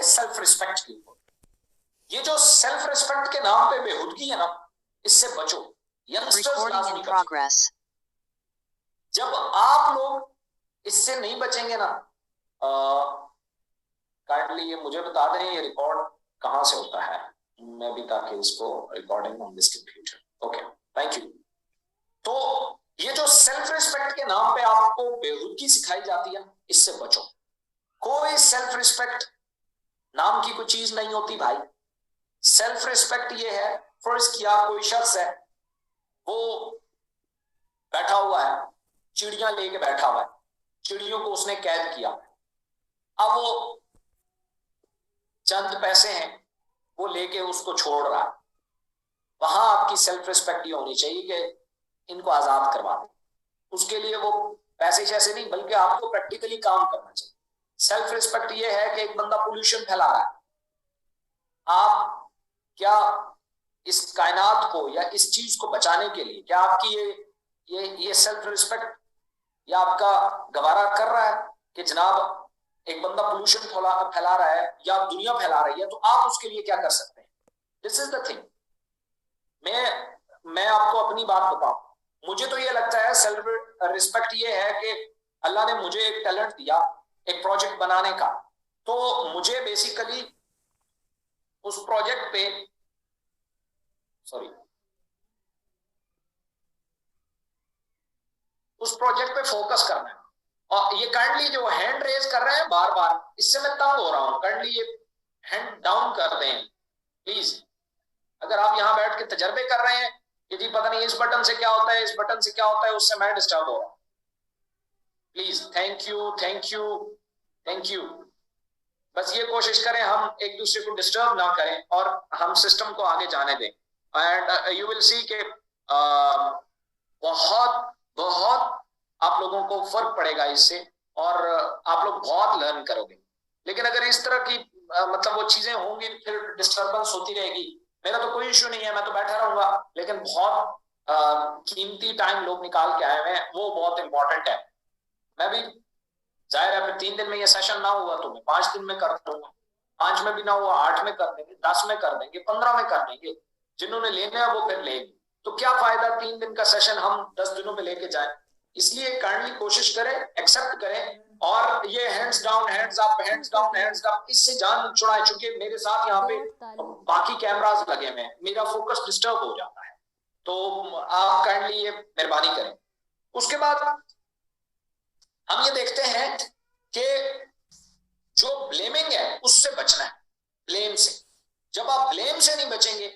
Self respect की ऊपर। ये जो सेल्फ रिस्पेक्ट के नाम पे बेहूदगी है ना, इससे बचो। यंगस्टर्स जब आप लोग इससे नहीं बचेंगे ना, काइंडली ये मुझे बता दें ये रिकॉर्ड कहां से होता है, मैं भी ताकि इसको recording on this computer. Okay, thank you. तो ये जो सेल्फ रिस्पेक्ट के नाम पे आपको बेहूदगी सिखाई जाती है, इससे बचो। कोई सेल्फ रिस्पेक्ट नाम की कोई चीज नहीं होती भाई। सेल्फ रिस्पेक्ट ये है, फर्ज किया कोई शख्स है, वो बैठा हुआ है, चिड़ियां लेके बैठा हुआ है, चिड़ियों को उसने कैद किया। अब वो चंद पैसे हैं, वो लेके उसको छोड़ रहा है। वहां आपकी सेल्फ रिस्पेक्ट ये होनी चाहिए कि इनको आजाद करवा दें। उसके लिए वो पैसे जैसे नहीं, बल्कि आपको प्रैक्टिकली काम करना चाहिए। सेल्फ रिस्पेक्ट ये है कि एक बंदा पोल्यूशन फैला रहा है, आप क्या इस कायनात को या इस चीज को बचाने के लिए क्या आपकी ये सेल्फ रिस्पेक्ट या आपका गवारा कर रहा है कि जनाब एक बंदा पोल्यूशन फैला रहा है या दुनिया फैला रही है, तो आप उसके लिए क्या कर सकते हैं? This is the thing. मैं आपको अपनी बात बताऊं, मुझे तो ये लगता है सेल्फ रिस्पेक्ट ये है कि अल्लाह ने मुझे एक टैलेंट दिया एक प्रोजेक्ट बनाने का, तो मुझे बेसिकली उस प्रोजेक्ट पे फोकस करना है। और ये काइंडली जो हैंड रेज कर रहे हैं बार बार, इससे मैं तंग हो रहा हूं। काइंडली ये हैंड डाउन कर दें प्लीज। अगर आप यहां बैठ के तजर्बे कर रहे हैं कि जी पता नहीं इस बटन से क्या होता है, इस बटन से क्या होता है, उससे मैं डिस्टर्ब हो रहा हूं। Please, thank you thank you thank you. बस ये कोशिश करें हम एक दूसरे को डिस्टर्ब ना करें और हम सिस्टम को आगे जाने दें। एंड यू विल सी के बहुत बहुत आप लोगों को फर्क पड़ेगा इससे, और आप लोग बहुत लर्न करोगे। लेकिन अगर इस तरह की मतलब वो चीजें होंगी, फिर डिस्टर्बेंस होती रहेगी। मेरा तो कोई इश्यू नहीं है, मैं तो बैठा रहूंगा, लेकिन बहुत कीमती टाइम लोग निकाल के आए हुए हैं, वो बहुत इंपॉर्टेंट है। मैं भी जाहिर है, फिर 3 दिन में ये सेशन ना हुआ तो मैं 5 दिन में कर दूंगा, 5 में भी ना हुआ 8 में कर देंगे, 10 में कर देंगे, 15 में कर देंगे। जिन्होंने लेना है वो फिर लेंगे। तो क्या फायदा 3 दिन का सेशन हम 10 दिनों में लेके जाए। इसलिए काइंडली कोशिश करें, एक्सेप्ट करें, और ये hands down hands up hands down hands up इससे जान छुड़ाए। चुके मेरे साथ यहाँ पे बाकी कैमरास लगे हुए हैं, मेरा फोकस डिस्टर्ब हो जाता है, तो आप काइंडली ये मेहरबानी करें। उसके बाद हम ये देखते हैं कि जो ब्लेमिंग है उससे बचना है, ब्लेम से। जब आप ब्लेम से नहीं बचेंगे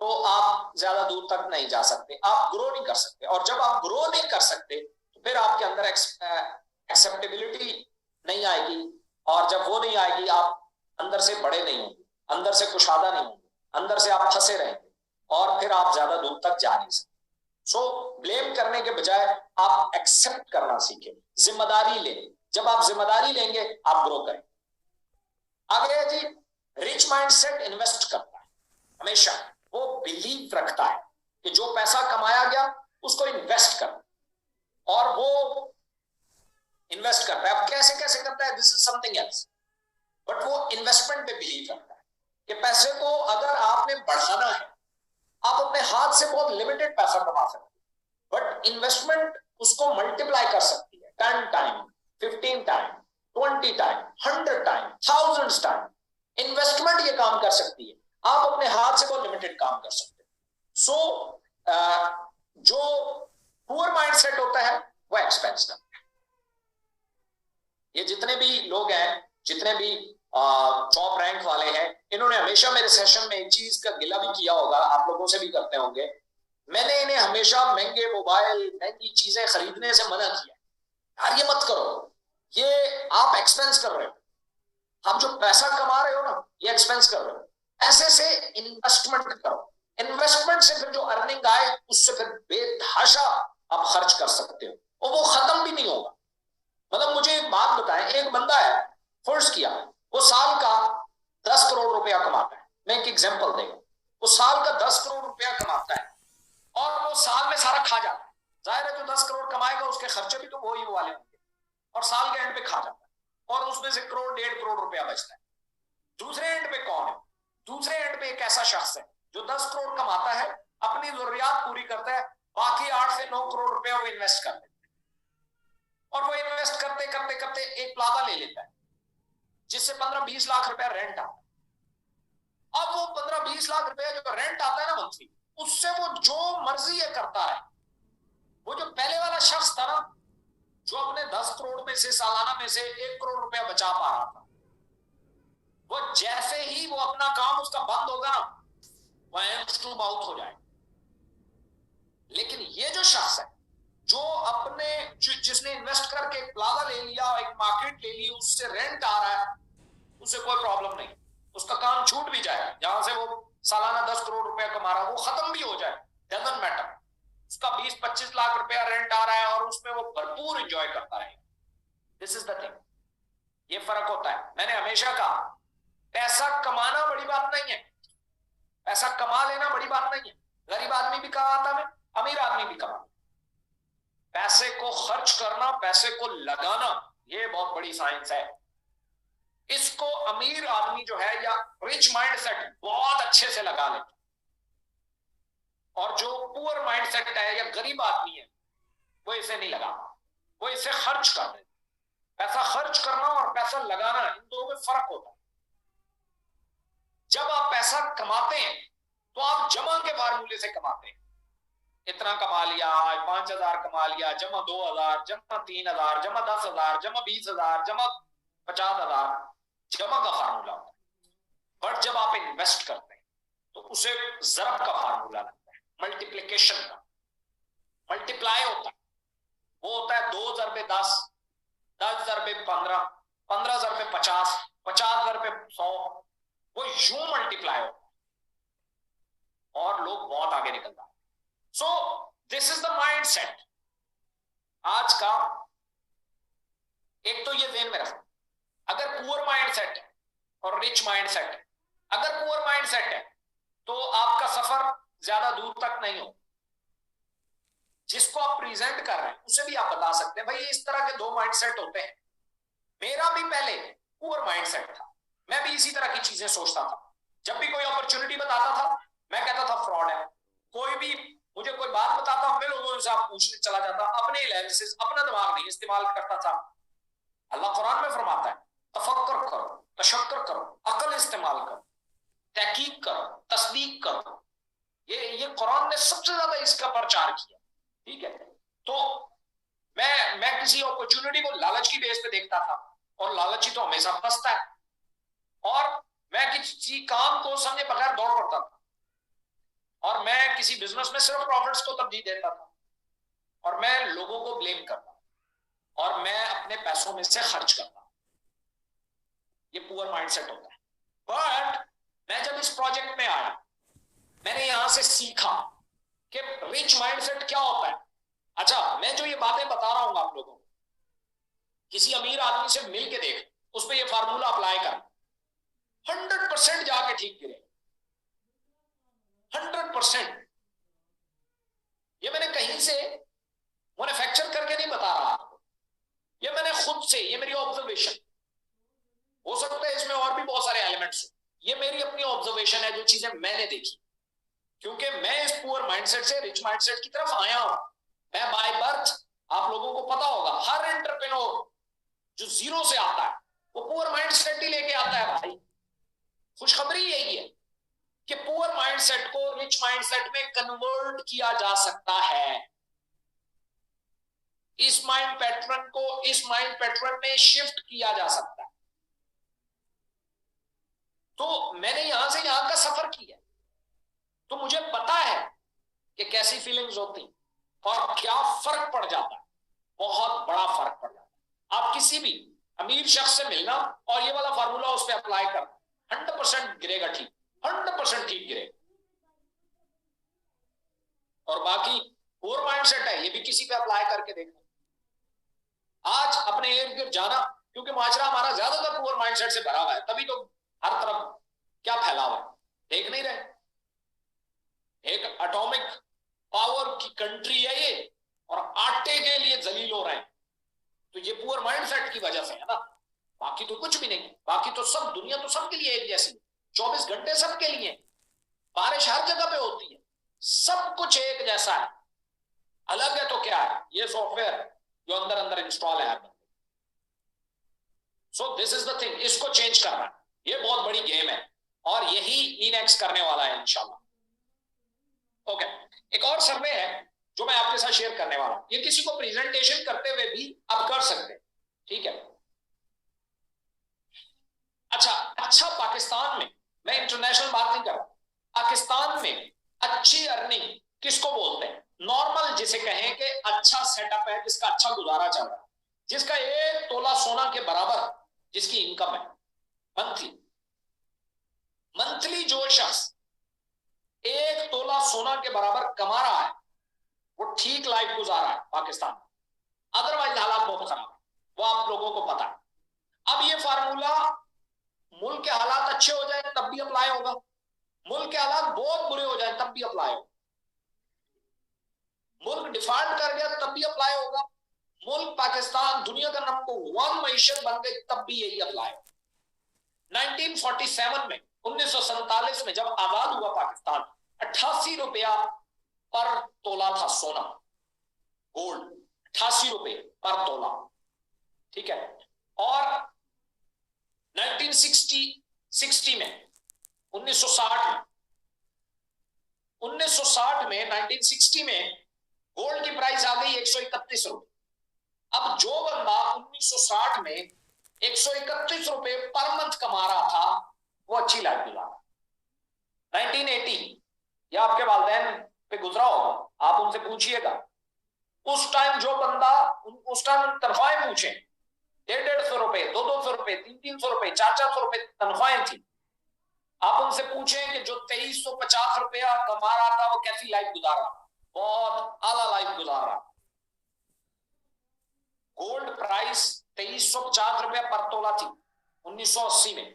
तो आप ज्यादा दूर तक नहीं जा सकते, आप ग्रो नहीं कर सकते। और जब आप ग्रो नहीं कर सकते तो फिर आपके अंदर एक्सेप्टेबिलिटी नहीं आएगी, और जब वो नहीं आएगी आप अंदर से बड़े नहीं होंगे, अंदर से कुशादा नहीं होंगे, अंदर से आप फंसे रहेंगे, और फिर आप ज्यादा दूर तक जा नहीं सकते। सो ब्लेम करने के बजाय आप एक्सेप्ट करना सीखें, जिम्मेदारी लें। जब आप जिम्मेदारी लेंगे आप ग्रो करें। आगे है जी, रिच माइंडसेट इन्वेस्ट करता है हमेशा। वो बिलीव रखता है कि जो पैसा कमाया गया उसको इन्वेस्ट करना, और वो इन्वेस्ट करता है। अब कैसे कैसे करता है, this is something else, but वो इन्वेस्टमेंट पे बिलीव रखता है कि पैसे को अगर आपने बढ़ाना है, आप अपने हाथ से बहुत लिमिटेड पैसा कमा सकते हैं, बट इन्वेस्टमेंट उसको मल्टीप्लाई कर सकती है 10 time, 15 time, 20 time, 100 time, 1000 time. Investment ये काम कर सकती है, आप अपने हाथ से बहुत लिमिटेड काम कर सकते हैं। सो जो पुअर माइंडसेट होता है वो एक्सपेंस करता है। ये जितने भी लोग हैं, जितने भी टॉप रैंक वाले हैं, इन्होंने हमेशा मेरे सेशन में एक चीज का गिला भी किया होगा, आप लोगों से भी करते होंगे। मैंने इन्हें हमेशा महंगे मोबाइल, महंगी चीजें खरीदने से मना किया। यार ये मत करो, ये आप एक्सपेंस कर रहे हो। आप जो पैसा कमा रहे हो ना, ये एक्सपेंस कर रहे हो। ऐसे से इन्वेस्टमेंट करो। इन्वेस्टमेंट से फिर जो अर्निंग आए उससे फिर बेतहाशा आप खर्च कर सकते हो, और वो खत्म भी नहीं होगा। मतलब मुझे एक बात बताएं, एक बंदा है, फर्ज किया वो साल का 10 करोड़ रुपया कमाता है। मैं एक एग्जांपल देगा, वो साल का 10 करोड़ रुपया कमाता है और वो साल में सारा खा जाता है। जाहिर है जो 10 करोड़ कमाएगा उसके खर्चे भी तो वही वाले होंगे, और साल के एंड पे खा जाता है, और उसमें से करोड़ 1.5 करोड़ रुपया बचता है। दूसरे एंड पे कौन है? दूसरे एंड पे एक ऐसा शख्स है जो 10 करोड़ कमाता है, अपनी जरूरियात पूरी करता है, बाकी 8 से 9 करोड़ रुपया वो इन्वेस्ट कर देता है, और वो इन्वेस्ट करते करते करते एक प्लाजा ले लेता है जिससे 15-20 लाख रुपया रेंट आता है। अब वो 15-20 लाख रुपया जो रेंट आता है ना मंथली, उससे वो जो मर्जी है करता है। वो जो पहले वाला शख्स था ना, जो अपने 10 करोड़ में से सालाना में से 1 करोड़ रुपया बचा पा रहा था, वो जैसे ही वो अपना काम उसका बंद होगा ना, वह हैंड्स टू माउथ हो जाए। लेकिन ये जो शख्स है जो अपने जिसने इन्वेस्ट करके एक प्लाजा ले लिया, एक मार्केट ले ली, उससे रेंट आ रहा है, उसे कोई प्रॉब्लम नहीं, उसका काम छूट भी जाए, जहां से वो सालाना 10 करोड़ रुपया कमा रहा है वो खत्म भी हो जाए, डजंट मैटर, उसका 20-25 लाख रुपया रेंट आ रहा है और उसमें वो भरपूर एंजॉय करता है। दिस इज द थिंग, ये फर्क होता है। मैंने हमेशा कहा पैसा कमाना बड़ी बात नहीं है, पैसा कमा लेना बड़ी बात नहीं है। गरीब आदमी भी कमाता है, अमीर आदमी भी कमाता। पैसे को खर्च करना, पैसे को लगाना, ये बहुत बड़ी साइंस है। इसको अमीर आदमी जो है या रिच माइंडसेट बहुत अच्छे से लगा लेता, और जो पुअर माइंडसेट है या गरीब आदमी है वो इसे नहीं लगा, वो इसे खर्च कर देता। पैसा खर्च करना और पैसा लगाना, इन दोनों में फर्क होता है। जब आप पैसा कमाते हैं तो आप जमा के फार्मूले से कमाते हैं। इतना कमा लिया, 5,000 कमा लिया, जमा 2,000, जमा 3,000, जमा 10,000, जमा 20,000, जमा 50,000, जमा का फार्मूला होता है। बट जब आप इन्वेस्ट करते हैं तो उसे ज़रब का फार्मूला लगता है, मल्टीप्लिकेशन का, मल्टीप्लाई होता है। वो होता है 2 ज़रबे 10, 10 ज़रबे 15, 15 ज़रबे 50, 50 ज़रबे 100, वो यूं मल्टीप्लाई होता है और लोग बहुत आगे निकल जाते हैं। So this is the mindset आज का। एक तो ये ज़हन में रखो, अगर पुअर माइंडसेट है और रिच माइंडसेट है, अगर पुअर माइंडसेट है तो आपका सफर ज्यादा दूर तक नहीं हो। जिसको आप प्रेजेंट कर रहे हैं उसे भी आप बता सकते हैं भाई इस तरह के 2 माइंडसेट होते हैं। मेरा भी पहले पुअर माइंडसेट था, मैं भी इसी तरह की चीजें सोचता था। जब भी कोई अपॉर्चुनिटी बताता था मैं कहता था फ्रॉड है। कोई भी मुझे कोई बात बताता, मैं लोगों से आप पूछने चला जाता, अपने एनालिसिस, अपना दिमाग नहीं इस्तेमाल करता था। अल्लाह कुरान में फरमाता है तफक्कर करो, तशक्कर करो, अकल इस्तेमाल करो, तहकीक करो, तस्दीक करो। ये कुरान ने सबसे ज्यादा इसका प्रचार किया। ठीक है, तो मैं किसी अपॉर्चुनिटी को लालच की बेस पे देखता था, और लालची तो हमेशा फंसता है, और मैं किसी काम को समझे बगैर दौड़ पड़ता था, और मैं किसी बिजनेस में सिर्फ प्रॉफिट्स को तरजीह देता था, और मैं लोगों को ब्लेम करता, और मैं अपने पैसों में से खर्च करता। ये पुअर माइंडसेट होता है। बट मैं जब इस प्रोजेक्ट में आया, मैंने यहां से सीखा कि रिच माइंडसेट क्या होता है। अच्छा, मैं जो ये बातें बता रहा हूं आप लोगों को, किसी अमीर आदमी से मिल के देख, उस पर यह फार्मूला अप्लाई कर, 100% जाके ठीक गिरे, 100%। ये मैंने कहीं से मैन्युफैक्चर करके नहीं बता रहा आपको, ये मैंने खुद से, ये मेरी ऑब्जर्वेशन। हो सकता है इसमें और भी बहुत सारे एलिमेंट्स हो, ये मेरी अपनी ऑब्जर्वेशन है, जो चीजें मैंने देखी, क्योंकि मैं इस पुअर माइंडसेट से रिच माइंडसेट की तरफ आया हूं। मैं बाय बर्थ, आप लोगों को पता होगा, हर एंटरप्रेन्योर जो जीरो से आता है वो पुअर माइंडसेट ही लेके आता है भाई। खुशखबरी यही है कि पुअर माइंडसेट को रिच माइंडसेट में कन्वर्ट किया जा सकता है। इस माइंड पैटर्न को इस माइंड पैटर्न में शिफ्ट किया जा सकता है। तो मैंने यहां से यहां का सफर किया, तो मुझे पता है कि कैसी फीलिंग्स होती और क्या फर्क पड़ जाता है। बहुत बड़ा फर्क पड़ जाता है। आप किसी भी अमीर शख्स से मिलना और ये वाला फार्मूला उस पर अप्लाई करना, 100% गिरेगा ठीक, 100% ठीक गिरेगा। और बाकी पुअर माइंडसेट है, ये भी किसी पे अप्लाई करके देखना। आज अपने इर्द गिर्द जाना, क्योंकि माशरा हमारा ज्यादातर पुअर माइंडसेट से भरा हुआ है, तभी तो हर तरफ क्या फैला हुआ है, देख नहीं रहे। एक एटॉमिक पावर की कंट्री है ये, और आटे के लिए जलील हो रहे हैं, तो ये पुअर माइंडसेट की वजह से है ना। बाकी तो कुछ भी नहीं, बाकी तो सब दुनिया तो सबके लिए एक जैसी, 24 घंटे सबके लिए, बारिश हर जगह पे होती है, सब कुछ एक जैसा है। अलग है तो क्या है, ये सॉफ्टवेयर जो अंदर अंदर इंस्टॉल है। So this is the thing, इसको चेंज करना है, ये बहुत बड़ी गेम है और यही इनेक्स करने वाला है इंशाल्लाह। ओके, एक और सर्वे है जो मैं आपके साथ शेयर करने वाला हूं, ये किसी को प्रेजेंटेशन करते हुए भी आप कर सकते हैं, ठीक है। अच्छा पाकिस्तान में, मैं इंटरनेशनल बात नहीं कर रहा, पाकिस्तान में अच्छी अर्निंग किसको बोलते हैं? नॉर्मल जिसे कहें कि अच्छा सेटअप है, जिसका अच्छा गुजारा चल रहा है, जिसका 1 तोला सोना के बराबर जिसकी इनकम है मंथली। मंथली जो शख्स 1 तोला सोना के बराबर कमा रहा है वो ठीक लाइफ गुजार रहा है पाकिस्तान में। अदरवाइज हालात बहुत खराब है, वो आप लोगों को पता है। अब ये फार्मूला मुल्क के हालात अच्छे हो जाए तब भी अप्लाई होगा, मुल्क के हालात बहुत बुरे हो जाए तब भी अप्लाई होगा, मुल्क डिफॉल्ट कर गया तब भी अप्लाई होगा, मुल्क पाकिस्तान दुनिया का नंबर 1 मईशत बन गई तब भी यही अप्लाई होगा। 1947 में, 1947 में जब आजाद हुआ पाकिस्तान, 88 रुपया पर तोला था सोना, गोल्ड 88 रुपए पर तोला, ठीक है। और 1960 में, 1960 में 1960 में गोल्ड की प्राइस आ गई 131 रुपए। अब जो बंदा 1960 में 131 रुपए पर मंथ कमा रहा था वो अच्छी लाइफ गुजारा। 1980 या आपके वालिदैन पे गुजरा होगा, आप उनसे पूछिएगा उस टाइम जो बंदा, उस टाइम तनख्वाहें पूछे 150 रुपए, 200 रुपए, 300 रुपए, 400 रुपए तनख्वाहें थी। आप उनसे पूछें कि जो 2350 रुपया कमा रहा था वो कैसी लाइफ गुजार रहा, बहुत आला लाइफ गुजार रहा। गोल्ड प्राइस 2350 रुपया पर तोला थी 1980 में,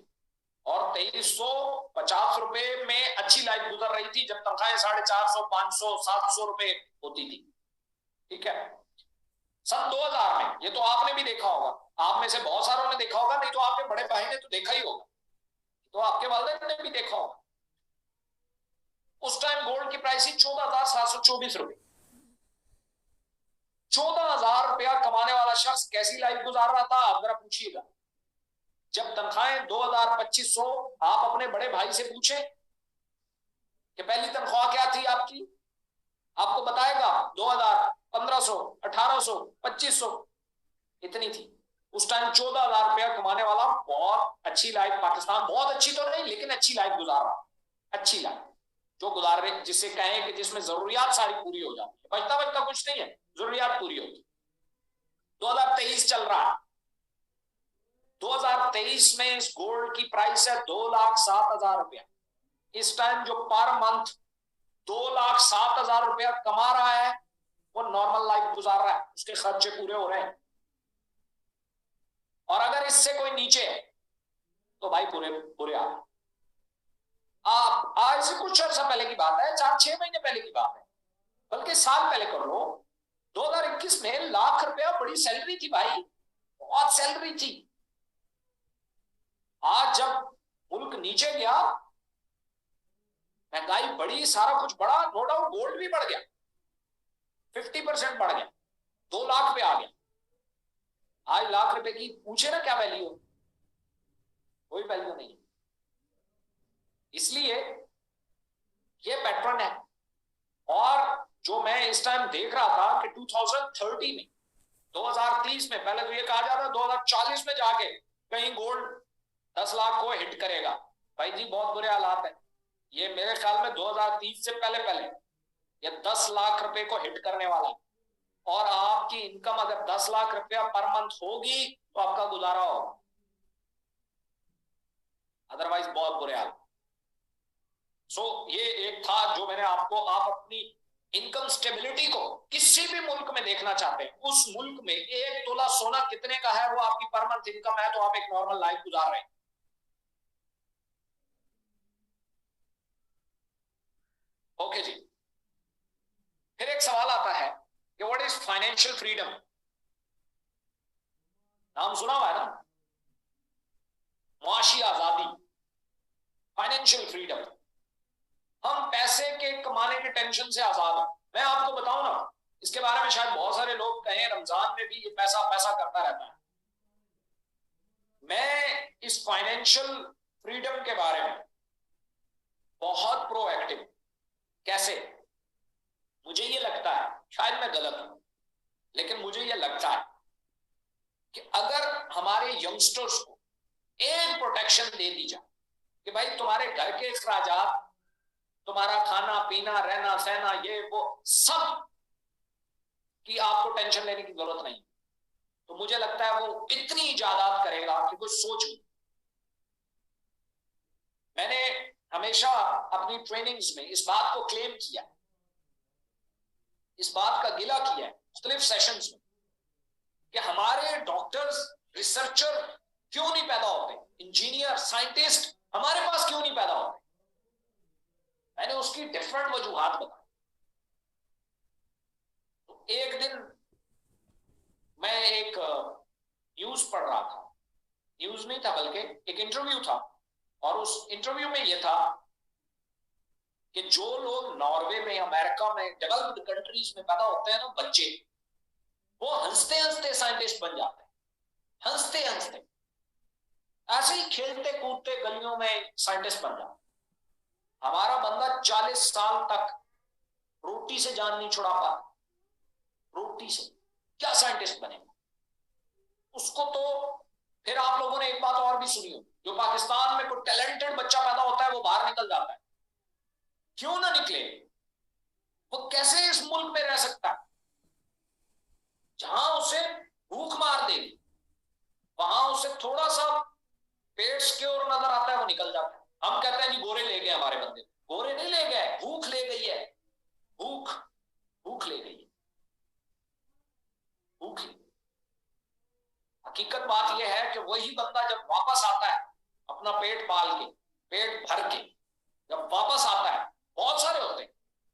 और 2350 रुपए में अच्छी लाइफ गुजर रही थी जब तनख्वाहें 450, 500, 700 रुपए होती थी, ठीक है। सन 2000 में, ये तो आपने भी देखा होगा, आप में से बहुत सारों ने देखा होगा, नहीं तो आपके बड़े भाई ने तो देखा ही होगा, तो आपके वालिदैन ने भी देखा होगा। उस टाइम गोल्ड की प्राइस थी 14,724 रुपए। 14,000 रुपया कमाने वाला शख्स कैसी लाइफ गुजार रहा था आप जरा पूछिएगा। जब तनख्वाहें 2000, 2500, आप अपने बड़े भाई से पूछें कि पहली तनख्वाह क्या थी आपकी, आपको बताएगा 2000, 1500, 1800, 2500 इतनी थी। उस टाइम 14,000 रुपया कमाने वाला बहुत अच्छी लाइफ, पाकिस्तान बहुत अच्छी तो नहीं लेकिन अच्छी लाइफ गुजार रहा, अच्छी लाइफ जो गुजार रहे, जिसे कहें कि जिसमें जरूरियात सारी पूरी हो जाती है, बचता बचता कुछ नहीं है, जरूरियात पूरी होती। 2023 चल रहा है, 2023 में इस गोल्ड की प्राइस है 2,07,000 रुपया। इस टाइम जो पर मंथ 2,07,000 रुपया कमा रहा है वो नॉर्मल लाइफ गुजार रहा है, उसके खर्चे पूरे हो रहे हैं। और अगर इससे कोई नीचे है तो भाई पूरे बुरे हाल। आप आज से कुछ अर्सा पहले की बात है, 4-6 महीने पहले की बात है, बल्कि साल पहले कर लो, 2021 में लाख रुपया बड़ी सैलरी थी भाई, बहुत सैलरी थी। आज जब मुल्क नीचे गया, महंगाई बढ़ी, सारा कुछ बढ़ा, नो डाउट गोल्ड भी बढ़ गया, 50% बढ़ गया, 2 लाख पे आ गया। आज लाख रुपए की पूछे ना क्या वैल्यू है, कोई वैल्यू नहीं। इसलिए ये पैटर्न है। और जो मैं इस टाइम देख रहा था कि 2030 में, 2030 में, पहले तो ये कहा जाता 2040 में जाके कहीं गोल्ड 10 लाख को हिट करेगा, भाई जी बहुत बुरे हालात है। ये मेरे ख्याल में 2030 से पहले पहले ये 10 लाख रुपए को हिट करने वाला है। और आपकी इनकम अगर 10 लाख रुपया पर मंथ होगी तो आपका गुजारा होगा, अदरवाइज बहुत बुरे हाल। सो ये एक था जो मैंने आपको, आप अपनी इनकम स्टेबिलिटी को किसी भी मुल्क में देखना चाहते हैं, उस मुल्क में 1 तोला सोना कितने का है वो आपकी पर मंथ इनकम है, तो आप एक नॉर्मल लाइफ गुजार रहे हैं। ओके जी, फिर एक सवाल आता है कि व्हाट इज फाइनेंशियल फ्रीडम। नाम सुना हुआ है ना, मुआशी आजादी, फाइनेंशियल फ्रीडम, हम पैसे के कमाने के टेंशन से आजाद हैं। मैं आपको बताऊं ना, इसके बारे में शायद बहुत सारे लोग कहें रमजान में भी ये पैसा पैसा करता रहता है। मैं इस फाइनेंशियल फ्रीडम के बारे में बहुत प्रोएक्टिव। कैसे? मुझे ये लगता है, शायद मैं गलत हूं, लेकिन मुझे ये लगता है कि अगर हमारे यंगस्टर्स को एक प्रोटेक्शन दे दी जाए कि भाई तुम्हारे घर के अखराजात, तुम्हारा खाना पीना रहना सहना ये वो सब की आपको टेंशन लेने की जरूरत नहीं, तो मुझे लगता है वो इतनी इजादात करेगा कि कुछ सोच नहीं। मैंने हमेशा अपनी ट्रेनिंग्स में इस बात को क्लेम किया, इस बात का गिला किया है मुख्तलिफ सेशंस में कि हमारे डॉक्टर्स, रिसर्चर क्यों नहीं पैदा होते, इंजीनियर, साइंटिस्ट हमारे पास क्यों नहीं पैदा होते। मैंने उसकी डिफरेंट वजूहात बताई। तो एक दिन मैं एक न्यूज पढ़ रहा था, न्यूज नहीं था बल्कि एक इंटरव्यू था, और उस इंटरव्यू में यह था कि जो लोग नॉर्वे में, अमेरिका में, डेवलप्ड कंट्रीज में पैदा होते हैं ना बच्चे, वो हंसते हंसते साइंटिस्ट बन जाते हैं, हंसते हंसते ऐसे ही खेलते कूदते गलियों में साइंटिस्ट बन जाते। हमारा बंदा 40 साल तक रोटी से जान नहीं छुड़ा पा, रोटी से क्या साइंटिस्ट बनेगा उसको। तो फिर आप लोगों ने एक बात और भी सुनी हो, जो पाकिस्तान में कोई टैलेंटेड बच्चा पैदा होता है वो बाहर निकल जाता है, क्यों ना निकले? वो कैसे इस मुल्क में रह सकता है जहां उसे भूख मार देगी, वहां उसे थोड़ा सा पेट सिक्योर नजर आता है वो निकल जाता है। हम कहते हैं जी गोरे ले गए हमारे बंदे, गोरे नहीं ले गए, भूख ले गई है, भूख, भूख ले गई है, भूख ले। हकीकत बात यह है कि वही बंदा जब वापस आता है अपना पेट पाल के, पेट भर के, जब वापस आता है, बहुत सारे होते हैं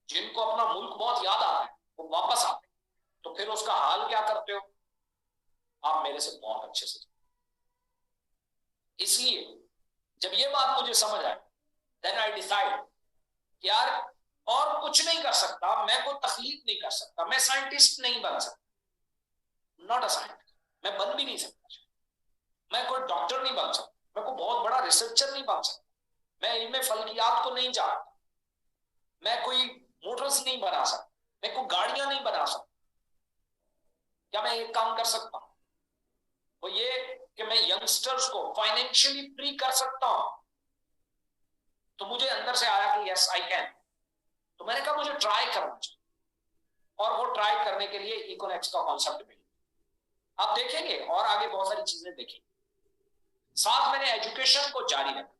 जिनको अपना मुल्क बहुत याद आता है, वो वापस आते हैं, तो फिर उसका हाल क्या करते हो आप मेरे से बहुत अच्छे से। इसलिए जब ये बात मुझे समझ आई, देन आई डिसाइड यार और कुछ नहीं कर सकता, मैं कोई तखलीक नहीं कर सकता, मैं साइंटिस्ट नहीं बन सकता, नॉट अ साइंटिस्ट, मैं बन भी नहीं सकता, मैं कोई डॉक्टर नहीं बन सकता, मैं कोई बहुत बड़ा रिसर्चर नहीं बन सकता, मैं इनमें फल्कियात को नहीं जानता, मैं कोई मोटर्स नहीं बना सकता, मैं कोई गाड़ियां नहीं बना सकता। क्या मैं एक काम कर सकता हूं? वो ये कि मैं यंगस्टर्स को फाइनेंशियली फ्री कर सकता हूं। तो मुझे अंदर से आया कि यस आई कैन। तो मैंने कहा मुझे ट्राई करना चाहिए, और वो ट्राई करने के लिए इकोनेक्स का कॉन्सेप्ट मिला। आप देखेंगे और आगे बहुत सारी चीजें देखेंगे। साथ मैंने एजुकेशन को जारी रखा।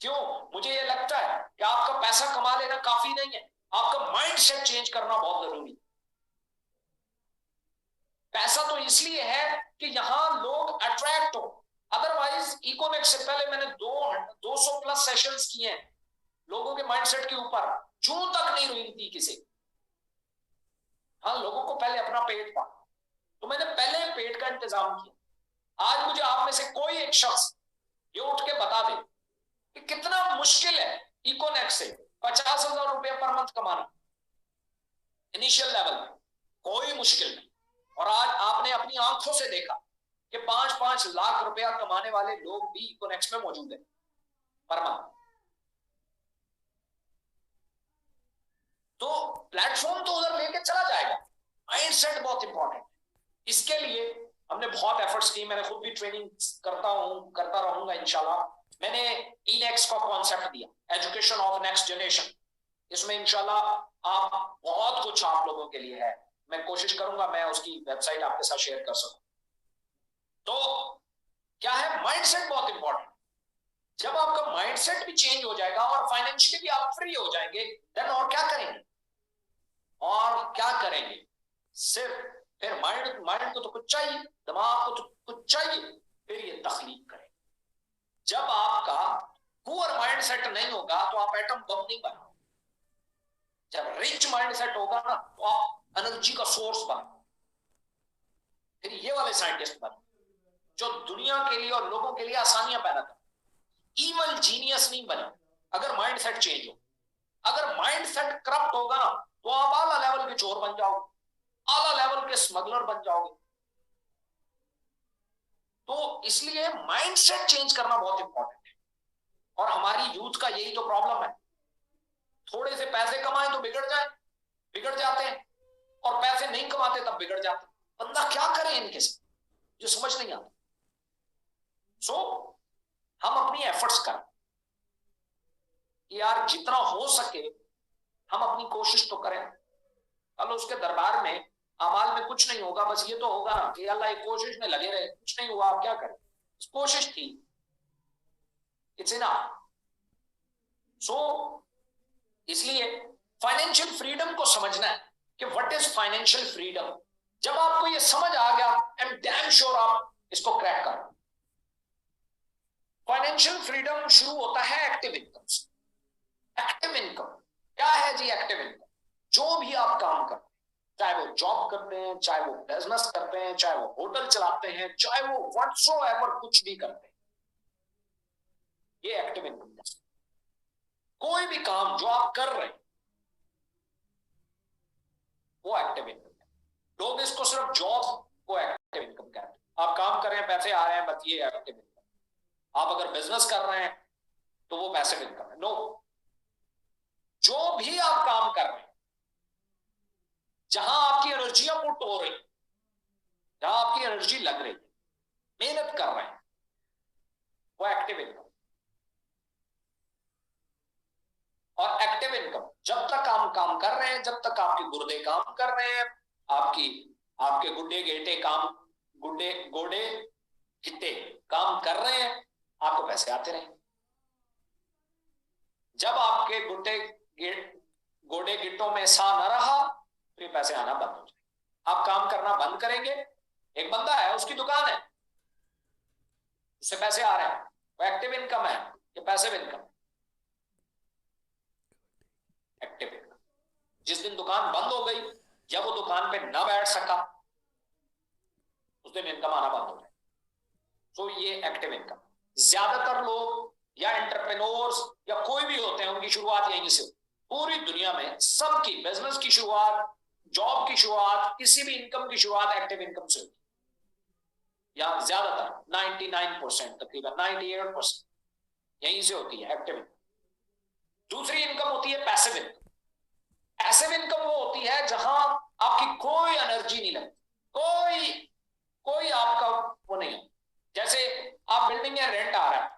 क्यों? मुझे ये लगता है कि आपका पैसा कमा लेना काफी नहीं है, आपका माइंड सेट चेंज करना बहुत जरूरी है। पैसा तो इसलिए है कि यहां लोग अट्रैक्ट हो, अदरवाइज इकोनेक्स से पहले मैंने 200 प्लस सेशंस किए हैं लोगों के माइंडसेट के ऊपर, जू तक नहीं रुई थी किसी। हाँ, लोगों को पहले अपना पेट पालना, तो मैंने पहले पेट का इंतजाम किया। आज मुझे आप में से कोई एक शख्स ये उठ के बता दे कि कितना मुश्किल है इकोनेक्स से 50,000 रुपया पर मंथ कमाना इनिशियल लेवल में, कोई मुश्किल नहीं। और आज आपने अपनी आंखों से देखा कि 5-5 लाख रुपया कमाने वाले लोग भी इकोनेक्स में मौजूद है पर मंथ। तो प्लेटफॉर्म तो उधर लेके चला जाएगा, माइंडसेट बहुत इंपॉर्टेंट है। इसके लिए हमने बहुत एफर्ट्स की, मैंने खुद भी ट्रेनिंग करता हूं, करता रहूंगा इंशाल्लाह। मैंने इनेक्स का कॉन्सेप्ट दिया, एजुकेशन ऑफ नेक्स्ट जनरेशन। इसमें इंशाल्लाह आप बहुत कुछ आप लोगों के लिए है, मैं कोशिश करूंगा मैं उसकी वेबसाइट आपके साथ शेयर कर सकूं। तो क्या है, माइंडसेट बहुत इंपॉर्टेंट। जब आपका माइंडसेट भी चेंज हो जाएगा और फाइनेंशियली भी आप फ्री हो जाएंगे, देन और क्या करेंगे, और क्या करेंगे? सिर्फ फिर माइंड को तो कुछ चाहिए, दिमाग को तो कुछ चाहिए, फिर ये तख्लीक करें। जब आपका पुअर माइंडसेट नहीं होगा तो आप एटम बम नहीं बनाओ। जब रिच माइंडसेट होगा ना तो आप एनर्जी का सोर्स बनो, फिर ये वाले साइंटिस्ट बनो जो दुनिया के लिए और लोगों के लिए आसानियां पैदा करे। इवल जीनियस नहीं बने अगर माइंड सेट चेंज हो। अगर माइंड सेट करप्ट होगा ना तो आप आला लेवल के चोर बन जाओगे, आला लेवल के स्मगलर बन जाओगे। तो इसलिए माइंड सेट चेंज करना बहुत इंपॉर्टेंट है। और हमारी यूथ का यही तो प्रॉब्लम है, थोड़े से पैसे कमाएं तो बिगड़ जाते हैं, और पैसे नहीं कमाते तब बिगड़ जाते हैं। बंदा क्या करे इनके साथ, जो समझ नहीं आता। सो हम अपनी एफर्ट्स करें यार, जितना हो सके हम अपनी कोशिश तो करें। कल उसके दरबार में अमाल में कुछ नहीं होगा, बस ये तो होगा ना कि अल्लाह एक कोशिश में लगे रहे, कुछ नहीं हुआ आप क्या करें, कोशिश थी, इट्स इनफ। सो इसलिए फाइनेंशियल फ्रीडम को समझना है कि व्हाट इज फाइनेंशियल फ्रीडम। जब आपको ये समझ आ गया, आई एम डैम श्योर आप इसको क्रैक करो। फाइनेंशियल फ्रीडम शुरू होता है एक्टिव इनकम से। एक्टिव इनकम क्या है जी? एक्टिव इनकम जो भी आप काम करते हैं, चाहे वो जॉब करते हैं, चाहे वो बिजनेस करते हैं, चाहे वो होटल चलाते हैं, चाहे वो व्हाटसोएवर कुछ भी करते हैं, ये एक्टिव इनकम है। कोई भी काम जो आप कर रहे हैं वो एक्टिव इनकम है। लोग इसको सिर्फ जॉब को एक्टिव इनकम कहते हैं। आप काम कर रहे हैं, पैसे आ रहे हैं, बस ये एक्टिव इनकम। आप अगर बिजनेस कर रहे हैं तो वो पैसिव इनकम है। नो, जो भी आप काम कर रहे हैं, जहां आपकी एनर्जियां पुट हो रही, जहां आपकी एनर्जी लग रही, मेहनत कर रहे हैं, वो एक्टिव इनकम। और एक्टिव इनकम जब तक आप काम कर रहे हैं, जब तक आपके गुर्दे काम कर रहे हैं, आपके गुड्डे गेटे गोडे गिट्टे काम कर रहे हैं, आपको पैसे आते रहे। जब आपके गोडे गिट्टों में सा न रहा तो ये पैसे आना बंद हो जाए। आप काम करना बंद करेंगे। एक बंदा है, उसकी दुकान है, उससे पैसे आ रहे हैं, वो एक्टिव इनकम है या पैसिव इनकम? Active income. जिस दिन दुकान बंद हो गई या वो दुकान पे ना बैठ सका, उस दिन इनकम आना बंद हो जाए। तो ये एक्टिव इनकम। ज्यादातर लोग या एंटरप्रेन्योर्स या कोई भी होते हैं, उनकी शुरुआत यहीं से। पूरी दुनिया में सबकी बिजनेस की शुरुआत, जॉब की शुरुआत, किसी भी इनकम की शुरुआत एक्टिव इनकम से होती है। या ज्यादातर 99%, तकरीबन 98% यहीं से होती है एक्टिव इनकम। दूसरी इनकम होती है पैसिव इनकम। पैसिव इनकम वो होती है जहां आपकी कोई एनर्जी नहीं लगती, कोई आपका वो नहीं है। जैसे आप बिल्डिंग में रेंट आ रहा है,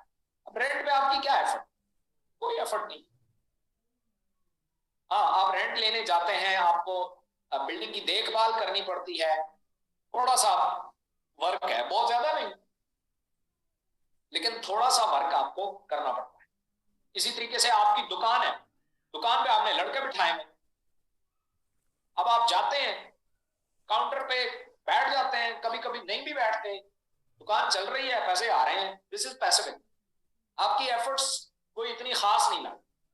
अब रेंट पे आपकी क्या एफर्ट? कोई एफर्ट नहीं। हाँ, आप रेंट लेने जाते हैं, आपको बिल्डिंग की देखभाल करनी पड़ती है, थोड़ा सा वर्क है, बहुत ज्यादा नहीं, लेकिन थोड़ा सा वर्क आपको करना पड़ता है। इसी तरीके से आपकी दुकान है, दुकान पे आपने लड़के बिठाए हैं, अब आप जाते हैं काउंटर पे बैठ जाते हैं, कभी कभी नहीं भी बैठते, दुकान चल रही है, पैसे आ रहे हैं, दिस इज पैसिव इनकम। आपकी एफर्ट्स कोई इतनी खास नहीं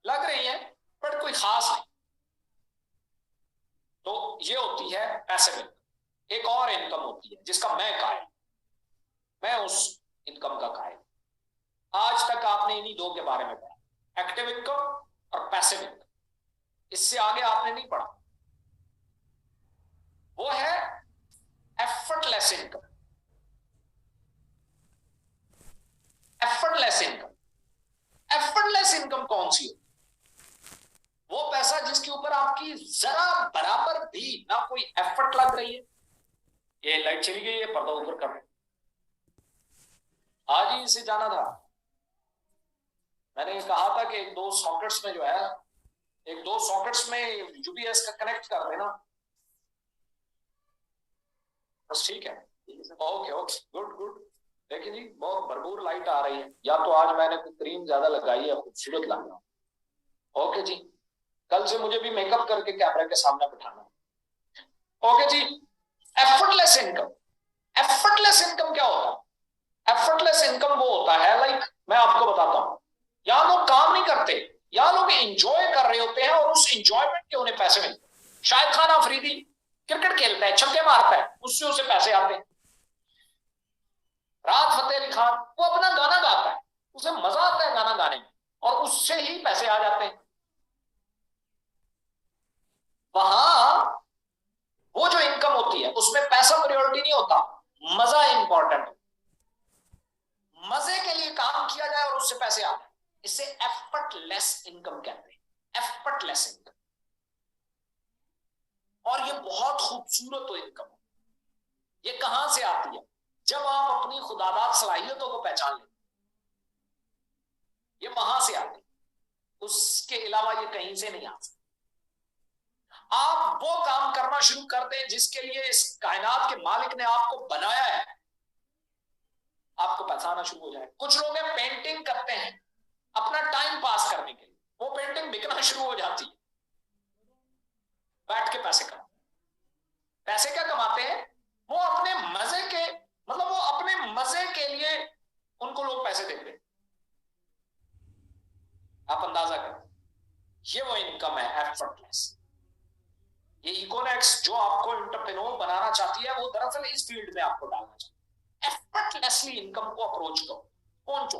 लग रही है, बट कोई खास नहीं। तो ये होती है पैसिव इनकम। एक और इनकम होती है जिसका मैं कायल, मैं उस इनकम का कायल। आज तक आपने इन्हीं दो के बारे में पढ़ा, एक्टिव इनकम और पैसिव इनकम। इससे आगे आपने नहीं पढ़ा। वो है effortless income. Effortless income. Effortless income कौन सी है? वो पैसा जिसके ऊपर आपकी जरा बराबर भी ना कोई एफर्ट लग रही है। ये लाइट चली गई है, पर्दा ऊपर कर रहे, आज ही इसे जाना था। मैंने कहा था कि एक दो सॉकेट्स में जो है, एक दो सॉकेट्स में यूपीएस का कनेक्ट कर देना, बस ठीक है। Okay okay, good good. देखिए जी, बहुत भरपूर लाइट आ रही है, या तो आज मैंने कुछ क्रीम ज्यादा लगाई है, खूबसूरत लग रहा। ओके जी, कल से मुझे भी मेकअप करके कैमरा के सामने बिठाना। ओके जी, एफर्टलेस इनकम। एफर्टलेस इनकम क्या होता है? एफर्टलेस इनकम वो होता है, लाइक मैं आपको बताता हूं, यहां लोग काम नहीं करते, यहां लोग एंजॉय कर रहे होते हैं, और उस एंजॉयमेंट के उन्हें पैसे मिलते हैं। शायद खान अफरीदी क्रिकेट खेलता है, छक्के मारता है, उससे उसे पैसे आते हैं। राहत फतेह अली खान, वो अपना गाना गाता है, उसे मजा आता है गाना गाने में, और उससे ही पैसे आ जाते हैं। वहां वो जो इनकम होती है उसमें पैसा प्रायोरिटी नहीं होता, मजा इंपॉर्टेंट है। मजे के लिए काम किया जाए और उससे पैसे आ जाए, इसे एफर्टलेस इनकम कहते हैं, एफर्टलेस इनकम। और ये बहुत खूबसूरत तो इनकम है। ये कहां से आती है? जब आप अपनी खुदादाद सलाहियतों को पहचान लें, ये वहां से आती है, उसके अलावा ये कहीं से नहीं आ सकती। आप वो काम करना शुरू कर दें जिसके लिए इस कायनात के मालिक ने आपको बनाया है, आपको पैसा आना शुरू हो जाए। कुछ लोग हैं पेंटिंग करते हैं अपना टाइम पास करने के लिए, वो पेंटिंग बिकना शुरू हो जाती है, बैठ के पैसे कमाते। पैसे क्या कमाते हैं? वो अपने मजे के, मतलब वो अपने मजे के लिए उनको लोग पैसे देते हैं। आप अंदाजा करें, ये वो इनकम है एफर्टलेस। ये इकोनेक्स जो आपको एंटरप्रेन्योर बनाना चाहती है, वो दरअसल इस फील्ड में आपको डालना चाहती है। एफर्टलेसली इनकम को अप्रोच करो, पहुंचो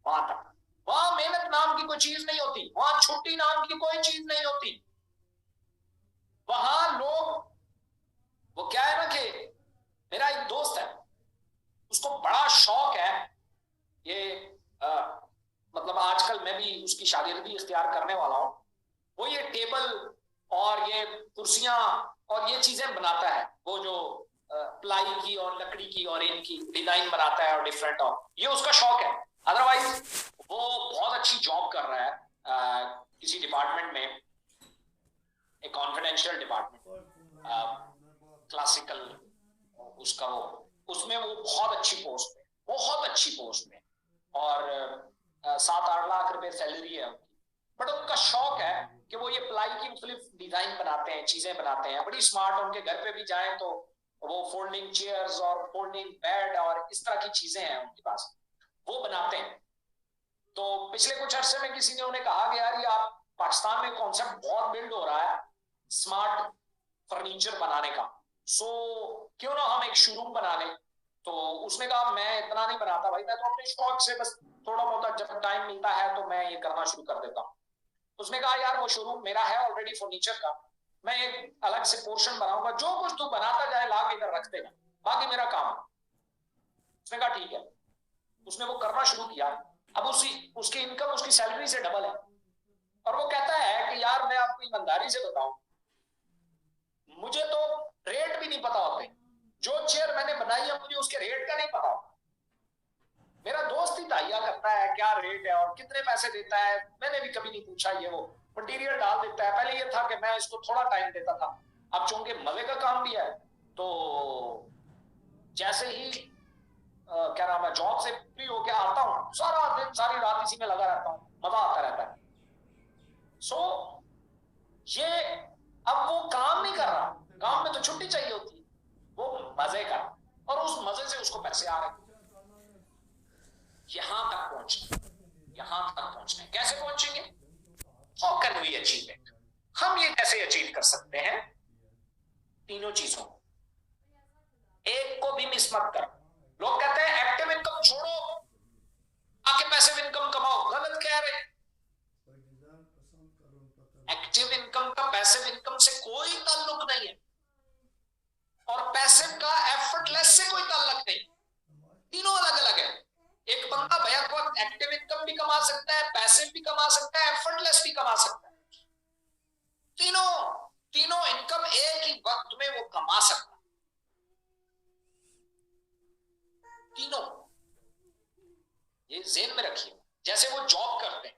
वहां तक। वहां मेहनत नाम की कोई चीज नहीं होती, वहां छुट्टी नाम की कोई चीज नहीं होती। वहां लोग, वो क्या है ना कि मेरा एक दोस्त है, उसको बड़ा शौक है ये मतलब आजकल मैं भी उसकी शागिर्दी इख्तियार करने वाला हूं। वो ये टेबल और ये कुर्सियां और ये चीजें बनाता है, वो जो प्लाई की और लकड़ी की और इनकी डिजाइन बनाता है और डिफरेंट, और ये उसका शौक है। अदरवाइज वो बहुत अच्छी जॉब कर रहा है किसी डिपार्टमेंट में, एक कॉन्फिडेंशियल डिपार्टमेंट, क्लासिकल उसका, वो उसमें वो बहुत अच्छी पोस्ट में, बहुत अच्छी पोस्ट में, और 7-8 लाख रुपए सैलरी है उनकी। बट उनका शौक है कि वो ये प्लाई की मुख्तलिफ डिजाइन बनाते हैं, चीजें बनाते हैं, बड़ी स्मार्ट। उनके घर पे भी जाएं तो वो फोल्डिंग चेयर्स और फोल्डिंग बेड और इस तरह की चीजें हैं उनके पास, वो बनाते हैं। तो पिछले कुछ अरसे में किसी ने उन्हें कहा कि यार ये आप पाकिस्तान में कॉन्सेप्ट बहुत बिल्ड हो रहा है स्मार्ट फर्नीचर बनाने का, सो क्यों ना हम एक शोरूम बना लें। तो उसने कहा मैं इतना नहीं बनाता भाई, मैं तो अपने शौक से बस थोड़ा बहुत जब टाइम मिलता है तो मैं ये करना शुरू कर देता हूँ। उसने कहा यार वो शोरूम मेरा है ऑलरेडी फर्नीचर का, मैं एक अलग से पोर्शन बनाऊंगा, जो कुछ तू बनाता जाए ला के इधर रख देगा, बाकी मेरा काम है। उसने कहा ठीक है। उसने वो करना शुरू किया। अब उसकी इनकम उसकी सैलरी से डबल है। और वो कहता है कि यार मैं आपको ईमानदारी से बताऊं, मुझे तो रेट भी नहीं पता होते, जो चेयर मैंने बनाई है मुझे उसके रेट का नहीं पता होता। मेरा दोस्त ही तहिया करता है क्या रेट है और कितने पैसे देता है, मैंने भी कभी नहीं पूछा। ये वो मटीरियल डाल देता है। पहले ये था कि मैं इसको थोड़ा टाइम देता था, अब चूंकि मजे का काम भी है तो जैसे ही क्या नाम है जॉब से फ्री होके आता हूँ, सारा दिन सारी रात इसी में लगा रहता हूँ, मजा आता रहता है। सो ये अब वो काम नहीं कर रहा, काम में तो छुट्टी चाहिए होती है, वो मजे का, और उस मजे से उसको पैसे आ रहे। यहां तक पहुंचना, यहां तक पहुंचना है। कैसे पहुंचेंगे? How can we achieve it? हम ये कैसे अचीव कर सकते हैं? तीनों चीजों, एक को भी मिस मत करो। लोग कहते हैं एक्टिव इनकम छोड़ो आके पैसिव इनकम कमाओ, गलत कह रहे हैं। एक्टिव इनकम का पैसिव इनकम से कोई ताल्लुक नहीं है, और पैसिव का एफर्टलेस से कोई ताल्लुक नहीं। तीनों अलग अलग है। एक बंदा बैक वक्त एक्टिव इनकम भी कमा सकता है, पैसिव भी कमा सकता है, एफर्टलेस भी कमा सकता है। तीनों तीनों इनकम एक ही वक्त में वो कमा सकता है, तीनों। ये ज़हन में रखिए। जैसे वो जॉब करते हैं,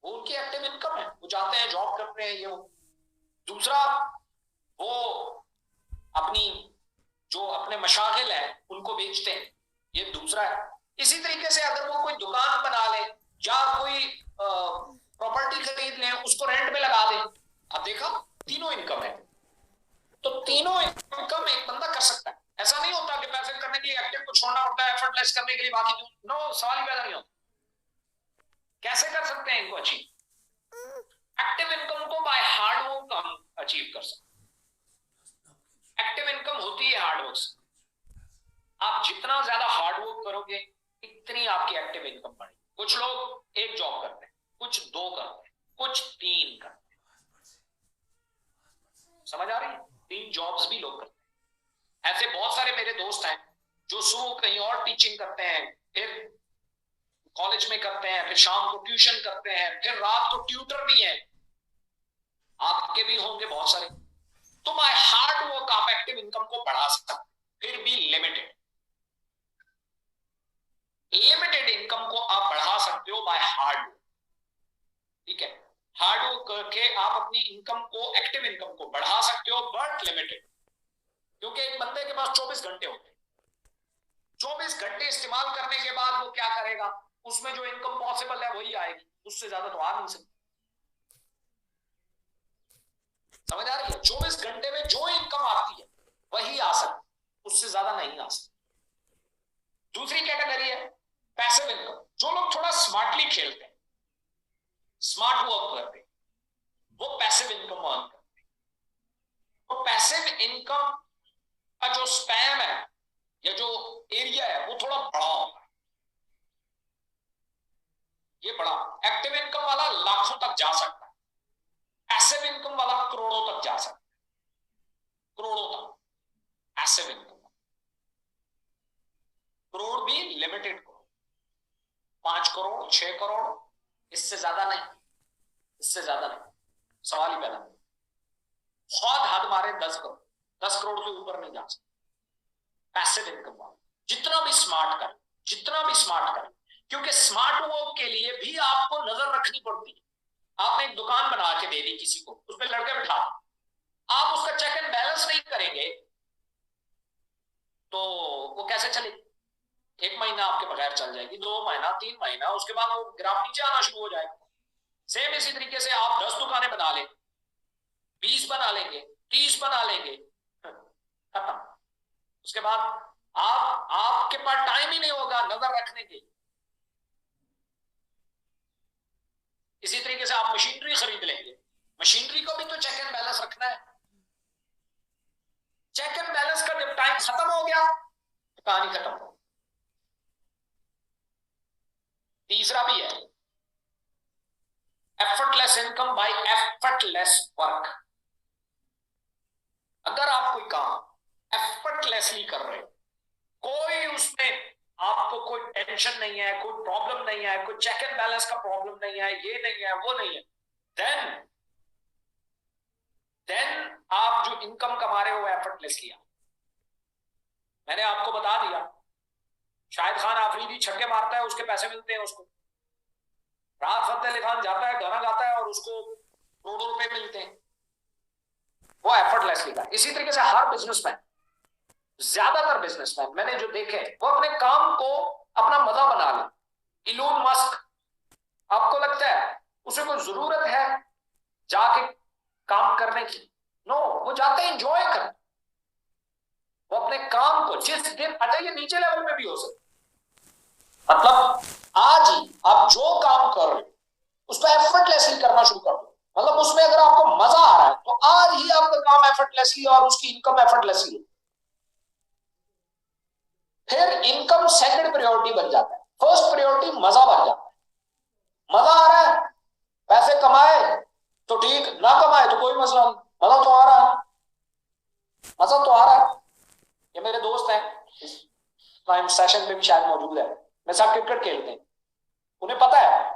वो उनकी एक्टिव इनकम है, वो जाते हैं जॉब करते हैं, ये वो। दूसरा, वो अपनी जो अपने मशागिल है उनको बेचते हैं, ये दूसरा है। इसी तरीके से अगर वो कोई दुकान बना ले या कोई प्रॉपर्टी खरीद ले, उसको रेंट पे लगा दे, अब देखा तीनों इनकम है। तो तीनों इनकम एक बंदा कर सकता है। ऐसा नहीं होता कि पैसे करने के लिए एक्टिव को छोड़ना पड़ता है, एफर्टलेस करने के लिए बाकी नो, सवाल ही पैदा नहीं होता। कैसे कर सकते हैं इनको अचीव? एक्टिव इनकम को बाय हार्ड वर्क हम अचीव कर सकते हैं। एक्टिव इनकम होती है हार्ड वर्क से। आप जितना ज्यादा हार्डवर्क करोगे इतनी आपकी एक्टिव इनकम बढ़ेगी। कुछ लोग एक जॉब करते हैं, कुछ दो करते हैं, कुछ तीन करते हैं। समझ आ रही है? 3 जॉब्स भी लोग करते हैं। ऐसे बहुत सारे मेरे दोस्त हैं जो सुबह कहीं और टीचिंग करते हैं, फिर कॉलेज में करते हैं, फिर शाम को ट्यूशन करते हैं, फिर रात को ट्यूटर भी है। आपके भी होंगे बहुत सारे। तो बाय हार्ड वर्क आप एक्टिव इनकम को बढ़ा सकते हैं, फिर भी लिमिटेड इनकम को आप बढ़ा सकते हो बाय हार्ड वर्क। ठीक है, हार्ड वर्क करके आप अपनी इनकम को, एक्टिव इनकम को बढ़ा सकते हो, बट लिमिटेड। क्योंकि एक बंदे के पास 24 घंटे होते हैं, 24 घंटे इस्तेमाल करने के बाद वो क्या करेगा, उसमें जो इनकम पॉसिबल है वही आएगी, उससे ज्यादा तो आ नहीं सकती। समझ आ रही है? 24 घंटे में जो इनकम आती है वही आ सकती, उससे ज्यादा नहीं आ सकती। दूसरी कैटेगरी है पैसिव इनकम। जो लोग थोड़ा स्मार्टली खेलते हैं, स्मार्ट वर्क करते हैं, वो पैसिव इनकम अर्न करते हैं। तो पैसिव इनकम का जो स्पैम है या जो एरिया है वो थोड़ा बड़ा होता है। ये बड़ा एक्टिव इनकम वाला लाखों तक जा सकता है, पैसिव इनकम वाला करोड़ों तक जा सकता है, करोड़ों तक पैसिव इनकम। करोड़ भी लिमिटेड करोड़, 5 करोड़ 6 करोड़, इससे ज्यादा नहीं, इससे ज्यादा नहीं, सवाल ही पैदा नहीं। बहुत हद मारे 10 करोड़, 10 करोड़ के ऊपर नहीं जा सकते पैसिव इनकम वाला। जितना भी स्मार्ट करें, जितना भी स्मार्ट करें, क्योंकि स्मार्ट वर्क के लिए भी आपको नजर रखनी पड़ती है। आपने एक दुकान बना के दे दी किसी को, उस पर लड़के बिठा दें, आप उसका चेक एंड बैलेंस नहीं करेंगे तो वो कैसे चलेगी? 1 महीना आपके बगैर चल जाएगी, 2 महीना, 3 महीना, उसके बाद वो ग्राफ नीचे आना शुरू हो जाएगा। सेम इसी तरीके से आप 10 दुकानें बना लें, 20 बना लेंगे, 30 बना लेंगे, खत्म। उसके बाद आपके पास टाइम ही नहीं होगा नजर रखने के। इसी तरीके से आप मशीनरी खरीद लेंगे, मशीनरी को भी तो चेक एंड बैलेंस रखना है। चेक एंड बैलेंस का जब टाइम खत्म हो गया तो कहानी खत्म हो। तीसरा भी है effortless income by effortless work. अगर आप कोई काम एफर्टलेसली कर रहे हो, कोई उसमें आपको कोई टेंशन नहीं है, कोई प्रॉब्लम नहीं है, कोई चेक एंड बैलेंस का प्रॉब्लम नहीं है, ये नहीं है, वो नहीं है, देन आप जो इनकम कमा रहे हो एफर्टलेसली। मैंने आपको बता दिया, शाहिद खान आफरीदी छक्के मारता है, उसके पैसे मिलते हैं उसको। राहत फतेह अली खान जाता है, गाना गाता है और उसको करोड़ों रुपए मिलते हैं, वो एफर्टलेसली का। इसी तरीके से हर बिजनेसमैन, ज्यादातर बिजनेसमैन मैंने जो देखे, वो अपने काम को अपना मजा बना ले। इलोन मस्क, आपको लगता है उसे कोई जरूरत है जाके काम करने की? नो, वो जाते हैं एंजॉय कर। वो अपने काम को जिस दिन, अच्छा ये नीचे लेवल में भी हो सकता, मतलब आज ही आप जो काम कर रहे हो उसको एफर्टलेसली करना शुरू कर दो। मतलब उसमें अगर आपको मजा आ रहा है तो आज ही आपका काम एफर्टलेसली और उसकी इनकम एफर्टलेसली। फिर इनकम सेकंड प्रायोरिटी बन जाता है, फर्स्ट प्रायोरिटी मजा बन जाता है। मजा आ रहा है, पैसे कमाए तो ठीक, ना कमाए तो कोई मसला नहीं, मजा तो आ रहा है, मजा तो आ रहा है। ये मेरे दोस्त हैं, टाइम सेशन पे भी शायद मौजूद है, मेरे साथ क्रिकेट खेलते हैं। उन्हें पता है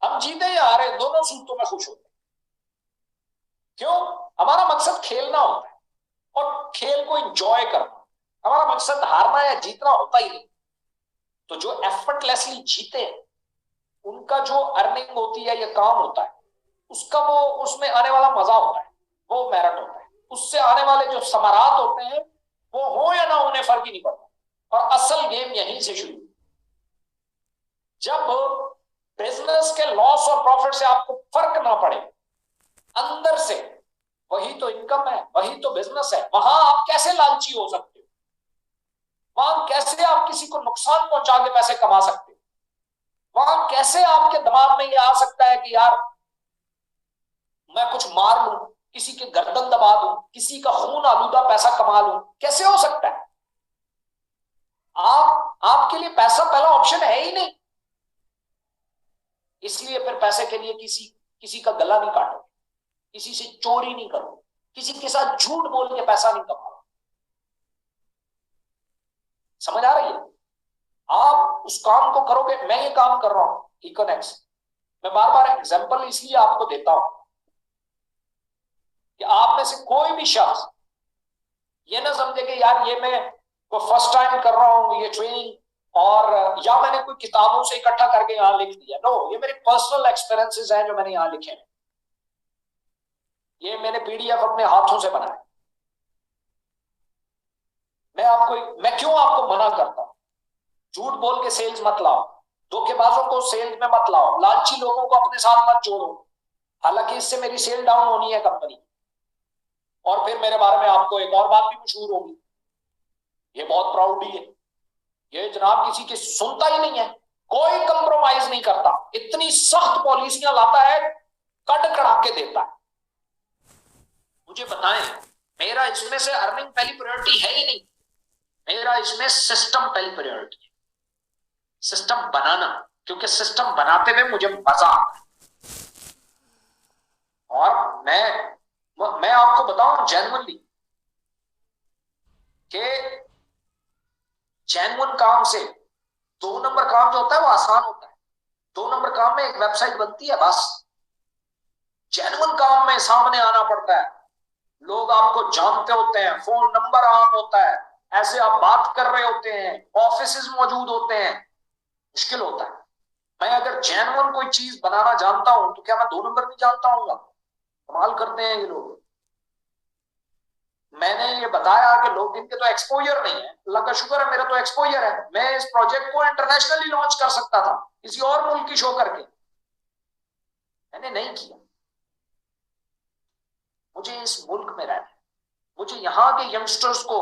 हम जीते या हारे दोनों सूरतों में खुश होते हैं। क्यों? हमारा मकसद खेलना होता है और खेल को एंजॉय करना। हमारा मकसद हारना या जीतना होता ही नहीं। तो जो एफर्टलेसली जीते हैं उनका जो अर्निंग होती है या काम होता है, उसका वो उसमें आने वाला मजा होता है, वो मेरिट होता है। उससे आने वाले जो समारात होते हैं वो हो या ना, उन्हें फर्क ही नहीं पड़ता। और असल गेम यहीं से शुरू। जब बिजनेस के लॉस और प्रॉफिट से आपको फर्क ना पड़े अंदर से, वही तो इनकम है, वही तो बिजनेस है। वहां आप कैसे लालची हो सकते हो? वहां कैसे आप किसी को नुकसान पहुंचा के पैसे कमा सकते हो? वहां कैसे आपके दिमाग में ये आ सकता है कि यार मैं कुछ मार लूं, किसी के गर्दन दबा दूं, किसी का खून आलूदा पैसा कमा लूं? कैसे हो सकता है? आपके लिए पैसा पहला ऑप्शन है ही नहीं, इसलिए फिर पैसे के लिए किसी का गला नहीं काटो, किसी से चोरी नहीं करो, किसी के साथ झूठ बोल के पैसा नहीं कमाओ। समझ आ रही है? आप उस काम को करोगे। मैं ये काम कर रहा हूं इकोनेक्स, मैं बार बार एग्जांपल इसलिए आपको देता हूं कि आप में से कोई भी शख्स ये ना समझे कि यार ये मैं को फर्स्ट टाइम कर रहा हूं ये ट्रेनिंग, और या मैंने कोई किताबों से इकट्ठा करके यहां लिख दिया। नो, ये मेरे पर्सनल एक्सपीरियंसेस हैं जो मैंने यहां लिखे हैं। ये मैंने पीडीएफ अपने हाथों से बनाया। मैं क्यों आपको मना करता हूं? झूठ बोल के सेल्स मत लाओ, धोखेबाजों को सेल्स में मत लाओ, लालची लोगों को अपने साथ मत जोड़ो। हालांकि इससे मेरी सेल डाउन होनी है कंपनी, और फिर मेरे बारे में आपको एक और बात भी मशहूर होगी, ये बहुत प्राउडी है, ये जनाब किसी की सुनता ही नहीं है, कोई कंप्रोमाइज नहीं करता, इतनी सख्त पॉलिसियां लाता है, कट कड़ा के देता है। मुझे बताएं, मेरा इसमें से अर्निंग पहली प्रायोरिटी है ही नहीं, मेरा इसमें सिस्टम पहली प्रायोरिटी है, सिस्टम बनाना, क्योंकि सिस्टम बनाते हुए मुझे मजा आता है। और मैं आपको बताऊं जेन्युइनली कि जेन्युइन काम से 2 नंबर काम जो होता है वो आसान होता है। 2 नंबर काम में एक वेबसाइट बनती है बस। जेन्युइन काम में सामने आना पड़ता है, लोग आपको जानते होते हैं, फोन नंबर आम होता है, ऐसे आप बात कर रहे होते हैं, ऑफिसेज मौजूद होते हैं, मुश्किल होता है। मैं अगर जेन्युइन कोई चीज बनाना जानता हूं तो क्या मैं 2 नंबर नहीं जानता हूँ? कमाल करते हैं ये लोग। मैंने ये बताया कि लोग, इनके तो एक्सपोजर नहीं है, अल्लाह का शुक्र है मेरा तो एक्सपोजर है। मैं इस प्रोजेक्ट को इंटरनेशनली लॉन्च कर सकता था किसी और मुल्क की शो करके, मैंने नहीं किया। मुझे इस मुल्क में रहना है, मुझे यहाँ के यंगस्टर्स को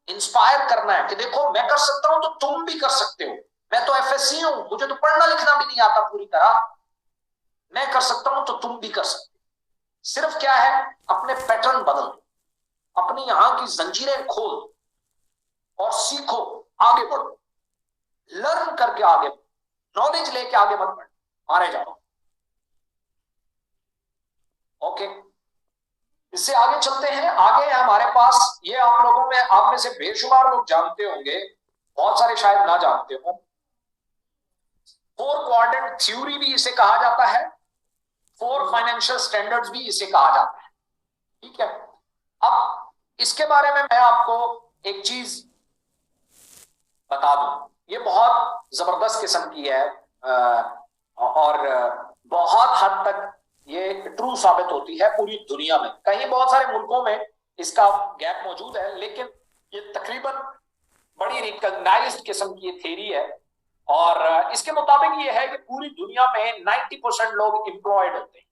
इंस्पायर करना है कि देखो मैं कर सकता हूं तो तुम भी कर सकते हो। मैं तो एफएससी हूं, मुझे तो पढ़ना लिखना भी नहीं आता पूरी तरह, मैं कर सकता हूं तो तुम भी कर सकते हो। सिर्फ क्या है, अपने पैटर्न बदल, अपनी यहां की जंजीरें खोल और सीखो, आगे बढ़ो, लर्न करके आगे बढ़ो, नॉलेज लेके आगे मत बढ़ो, मारे जाओ। ओके, इससे आगे चलते हैं। आगे हमारे पास ये आप में से बेशुमार लोग जानते होंगे, बहुत सारे शायद ना जानते हो, 4 क्वाड्रेंट थ्योरी भी इसे कहा जाता है, 4 फाइनेंशियल स्टैंडर्ड्स भी इसे कहा जाता है। ठीक है, अब इसके बारे में मैं आपको एक चीज बता दूं, ये बहुत जबरदस्त किस्म की है, और बहुत हद तक ये ट्रू साबित होती है पूरी दुनिया में। कहीं बहुत सारे मुल्कों में इसका गैप मौजूद है, लेकिन ये तकरीबन बड़ी रिकॉग्नाइज्ड किस्म की थ्योरी है। और इसके मुताबिक ये है कि पूरी दुनिया में 90% लोग एम्प्लॉयड होते हैं।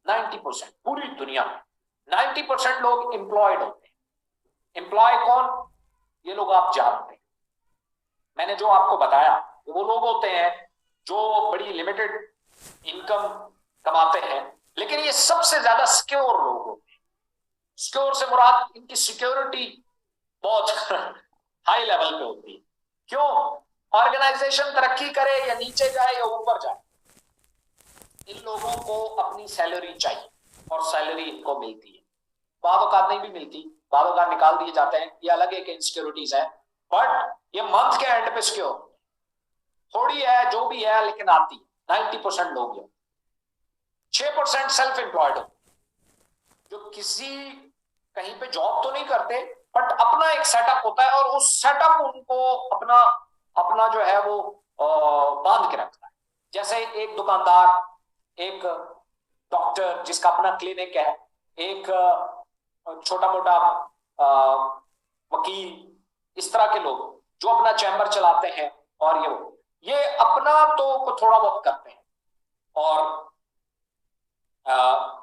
90% पूरी दुनिया में 90% लोग एम्प्लॉयड होते हैं। एम्प्लॉय कौन? ये लोग आप जानते हैं, मैंने जो आपको बताया, वो लोग होते हैं जो बड़ी लिमिटेड इनकम कमाते हैं, लेकिन ये सबसे ज्यादा सिक्योर लोग होते हैं। सिक्योर से मुराद इनकी सिक्योरिटी बहुत हाई लेवल पे होती है। क्यों? ऑर्गेनाइजेशन तरक्की करे या नीचे जाए या ऊपर जाए, इन लोगों को अपनी सैलरी चाहिए, और सैलरी इनको मिलती है। बाद औकात नहीं भी मिलती, बाद औकात निकाल दिए जाते हैं, ये अलग एक इनसिक्योरिटीज है, बट ये मंथ के एंड पे सिक्योर थोड़ी है, जो भी है, लेकिन आती है। 90% लोग हैं। 6% सेल्फ एम्प्लॉयड हो, जो किसी कहीं पे जॉब तो नहीं करते, बट अपना एक सेटअप होता है, और उस सेटअप उनको अपना अपना जो है वो बांध के रखता है। जैसे एक दुकानदार, एक डॉक्टर जिसका अपना क्लिनिक है, एक छोटा मोटा वकील, इस तरह के लोग जो अपना चैम्बर चलाते हैं, और ये अपना तो थोड़ा बहुत करते हैं, और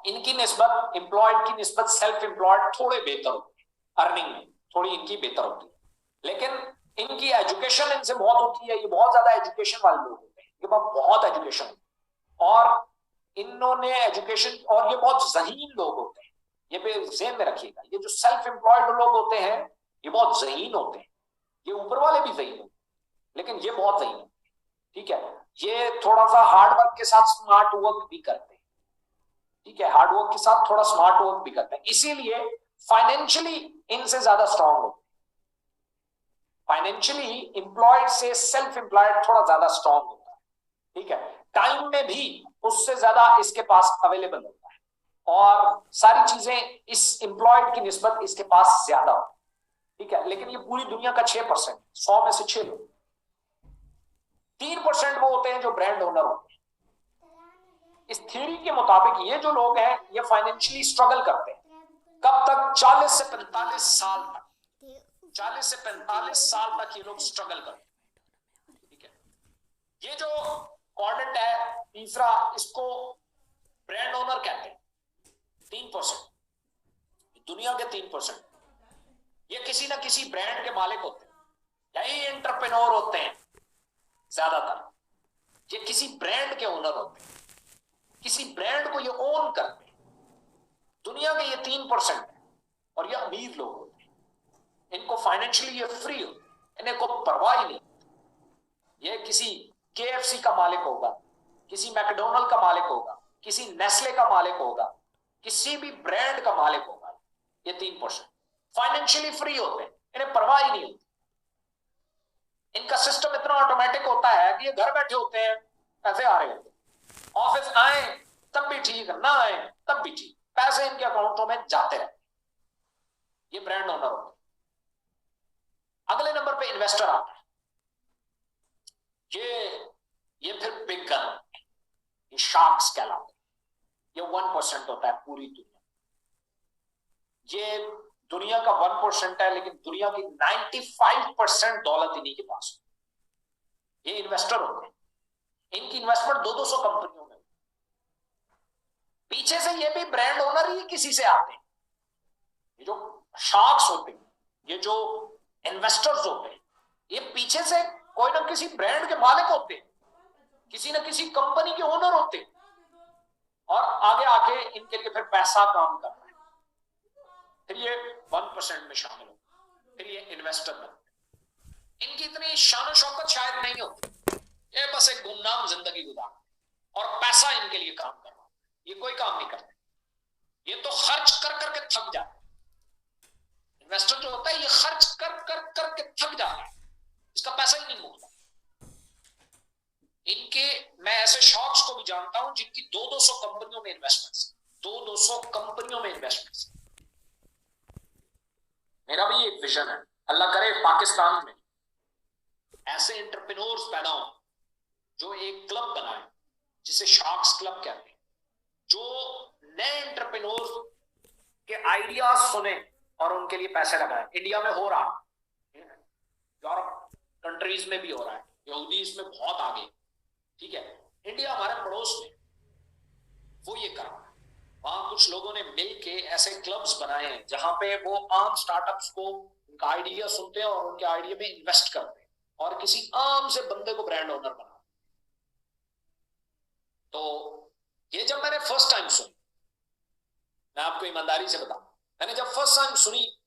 इनकी निस्बत, एम्प्लॉयड की निस्बत सेल्फ एम्प्लॉयड थोड़े बेहतर होते हैं, अर्निंग में थोड़ी इनकी बेहतर होती है। लेकिन इनकी एजुकेशन इनसे बहुत होती है, ये बहुत ज्यादा एजुकेशन वाले लोग होते हैं, इनके पास बहुत एजुकेशन, और इन्होंने एजुकेशन, और ये बहुत ज़हीन लोग होते हैं। ये पे ज़हन में रखिएगा, ये जो सेल्फ एम्प्लॉयड लोग होते हैं ये बहुत ज़हीन होते हैं, ये ऊपर वाले भी ज़हीन है, लेकिन ये बहुत ज़हीन है, ठीक है। ये थोड़ा सा हार्ड वर्क के साथ स्मार्ट वर्क भी करते हैं, ठीक है, हार्ड वर्क के साथ थोड़ा स्मार्ट वर्क भी करते हैं, इसीलिए फाइनेंशियली इनसे ज्यादा स्ट्रांग होते हैं। फाइनेंशियली एम्प्लॉयड से सेल्फ एम्प्लॉयड थोड़ा ज्यादा स्ट्रांग होता है, ठीक है। टाइम में भी उससे ज्यादा इसके पास अवेलेबल होता है, और सारी चीजें इस एम्प्लॉयड की निस्बत इसके पास ज्यादा होती है, ठीक है। लेकिन ये पूरी दुनिया का 6%, 100 में से 6 लोग, 3% वो होते हैं जो ब्रांड ओनर होते हैं। इस थ्योरी के मुताबिक ये जो लोग हैं ये फाइनेंशियली स्ट्रगल करते हैं, कब तक? 40 से 45 साल तक, 40 से 45 साल तक ये लोग स्ट्रगल करते हैं, ठीक है। ये जो क्वाड्रेंट है तीसरा, इसको ब्रांड ओनर कहते हैं। 3%, दुनिया के 3%, ये किसी ना किसी ब्रांड के मालिक होते हैं, यही एंटरप्रेन्योर होते हैं ज्यादातर, ये किसी ब्रांड के ओनर होते हैं, किसी ब्रांड को ये ओन करते हैं। दुनिया के ये 3% है, और ये अमीर लोग होते हैं, इनको फाइनेंशियली ये फ्री होते हैं, इन्हें को परवाह ही नहीं। ये किसी KFC का मालिक होगा, किसी मैकडोनल्ड का मालिक होगा, किसी नेस्ले का मालिक होगा, किसी भी ब्रांड का मालिक होगा, ये 3% फाइनेंशियली फ्री होते हैं, इन्हें परवाह ही नहीं होती। इनका सिस्टम इतना ऑटोमेटिक होता है कि ये घर बैठे होते हैं, पैसे आ रहे होते हैं, ऑफिस आए तब भी ठीक, ना आए तब भी ठीक, पैसे इनके अकाउंटों में जाते रहते हैं। ये ब्रांड ओनर होते हैं। अगले नंबर पे इन्वेस्टर आता है। ये फिर बिग गन, ये शार्क्स कहलाते हैं। ये 1% होता है पूरी दुनिया। ये दुनिया का 1% है, लेकिन दुनिया की 95% दौलत इन्हीं के पास है। ये इन्वेस्टर होते हैं, इनकी इन्वेस्टमेंट 200 कंपनियों में। पीछे से ये भी ब्रांड ओनर ही किसी से आते हैं। ये जो शार्क्स होते हैं, ये जो इन्वेस्टर्स होते हैं, ये पीछे से कोई ना किसी ब्रांड के मालिक होते हैं, किसी ना किसी कंपनी के ओनर होते हैं, और आगे आके इनके लिए फिर पैसा काम करता है। फिर ये 1% में शामिल हो, फिर ये इन्वेस्टर बनते। इनकी इतनी शान शौकत शायद नहीं होती, ये बस एक गुमनाम जिंदगी गुजार और पैसा इनके लिए काम कर रहा है। ये कोई काम नहीं करते, ये तो खर्च कर करके थक जाते। इन्वेस्टर जो होता है ये खर्च कर कर करके थक जाता है, इसका पैसा ही नहीं मिलता। इनके मैं ऐसे शॉक्स को भी जानता हूं जिनकी 200 कंपनियों में इन्वेस्टमेंट्स, 200 कंपनियों में इन्वेस्टमेंट्स। मेरा भी एक विजन है, अल्लाह करे पाकिस्तान में ऐसे एंटरप्रेन्योर्स पैदा हो जो एक क्लब बनाए जिसे शार्क्स क्लब कहते हैं, जो नए एंटरप्रेन्योर्स के आइडियाज सुने और उनके लिए पैसे लगाए। इंडिया में हो रहा है, यूरोप कंट्रीज में भी हो रहा है, यहूदी इसमें बहुत आगे, ठीक है। इंडिया हमारे पड़ोस में, वो ये कर रहा है। वहां कुछ लोगों ने मिलके ऐसे क्लब्स बनाए हैं जहां पे वो आम स्टार्टअप्स को उनका आइडिया सुनते हैं और उनके आइडिया में इन्वेस्ट करते हैं और किसी आम से बंदे को ब्रांड ओनर बना। तो ये जब मैंने फर्स्ट टाइम सुनी, मैं आपको ईमानदारी से बताऊं, मैंने जब फर्स्ट टाइम सुनी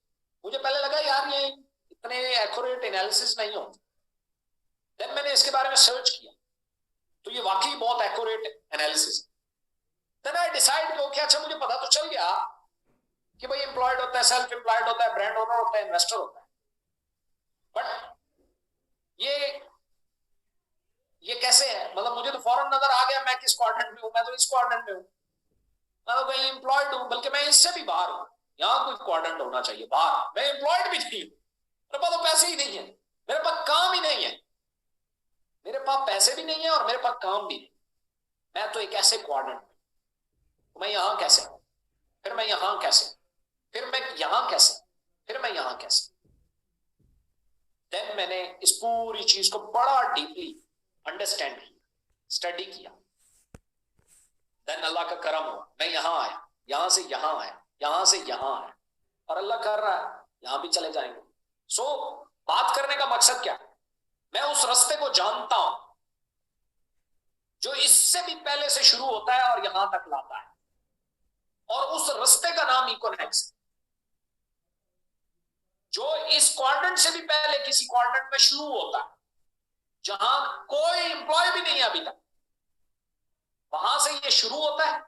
मुझे पहले लगा यार ये इतने एक्यूरेट एनालिसिस नहीं होते। देन मैंने इसके बारे में सर्च किया तो ये वाकई बहुत accurate analysis. Then I decide कि अच्छा मुझे पता तो चल गया कि भाई एम्प्लॉयड होता है, सेल्फ एम्प्लॉयड होता है, ब्रांड ओनर होता है, इन्वेस्टर होता है। बट ये कैसे है? मतलब मुझे तो फौरन नजर आ गया मैं किस क्वाड्रेंट में हूं। मैं तो इस क्वाड्रेंट में हूं, मैं तो कहीं एम्प्लॉयड हूं, बल्कि मैं इससे भी बाहर हूं। यहां कोई क्वाड्रेंट होना चाहिए बाहर। मैं एम्प्लॉयड भी नहीं हूं, मेरे पास तो पैसे ही नहीं है, मेरे पास काम ही नहीं है, मेरे पास पैसे भी नहीं है और मेरे पास काम भी नहीं। मैं तो एक ऐसे क्वाड्रेंट में, मैं यहां कैसे हूं, फिर मैं यहां कैसे, फिर मैं यहां कैसे, फिर मैं यहां कैसे। देन मैंने इस पूरी चीज को बड़ा डीपली अंडरस्टैंड किया, स्टडी किया। देन अल्लाह का करम हुआ, मैं यहां आया, यहां से यहां आया, यहां से यहां आया, और अल्लाह कर रहा है यहां भी चले जाएंगे। सो बात करने का मकसद क्या है? मैं उस रास्ते को जानता हूं जो इससे भी पहले से शुरू होता है और यहां तक लाता है, और उस रास्ते का नाम इकोनॉमिक्स। जो इस क्वाड्रेंट से भी पहले किसी क्वाड्रेंट में शुरू होता है, जहां कोई एम्प्लॉय भी नहीं है अभी तक, वहां से ये शुरू होता है,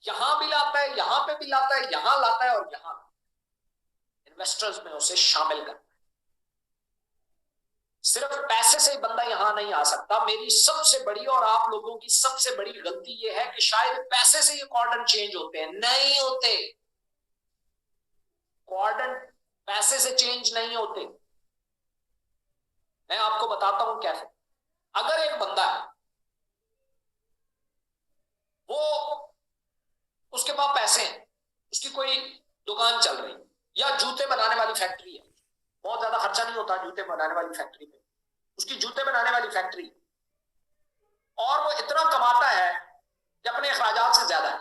यहां भी लाता है, यहां पे भी लाता है, यहां लाता है और यहां इन्वेस्टर्स में उसे शामिल करता है। सिर्फ पैसे से बंदा यहां नहीं आ सकता। मेरी सबसे बड़ी और आप लोगों की सबसे बड़ी गलती यह है कि शायद पैसे से ये क्वाड्रेंट चेंज होते हैं, नहीं होते। क्वाड्रेंट पैसे से चेंज नहीं होते। मैं आपको बताता हूं कैसे। अगर एक बंदा है, वो उसके पास पैसे हैं, उसकी कोई दुकान चल रही है या जूते बनाने वाली फैक्ट्री है, बहुत ज्यादा खर्चा नहीं होता जूते बनाने वाली फैक्ट्री पे, उसकी जूते बनाने वाली फैक्ट्री, और वो इतना कमाता है कि अपने अखराजात से ज्यादा है,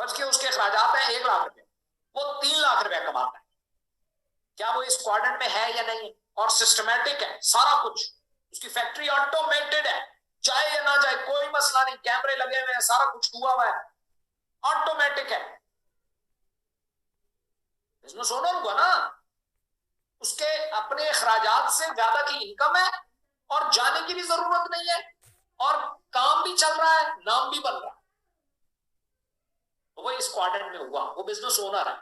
बल्कि उसके अखराजात हैं 1 लाख रुपए, वो 3 लाख रुपए कमाता है। क्या वो इस क्वाड्रेंट में है या नहीं है? और सिस्टमेटिक है सारा कुछ, उसकी फैक्ट्री ऑटोमेटेड है, जाए या ना जाए कोई मसला नहीं, कैमरे लगे हुए हैं, सारा कुछ हुआ हुआ है, ऑटोमेटिक है। बिजनेस ओनर हुआ ना, उसके अपने अखराजात से ज्यादा की इनकम है और जाने की भी जरूरत नहीं है, और काम भी चल रहा है, नाम भी बन रहा है, तो वो इस क्वाड्रेंट में हुआ, वो बिजनेस ओनर है।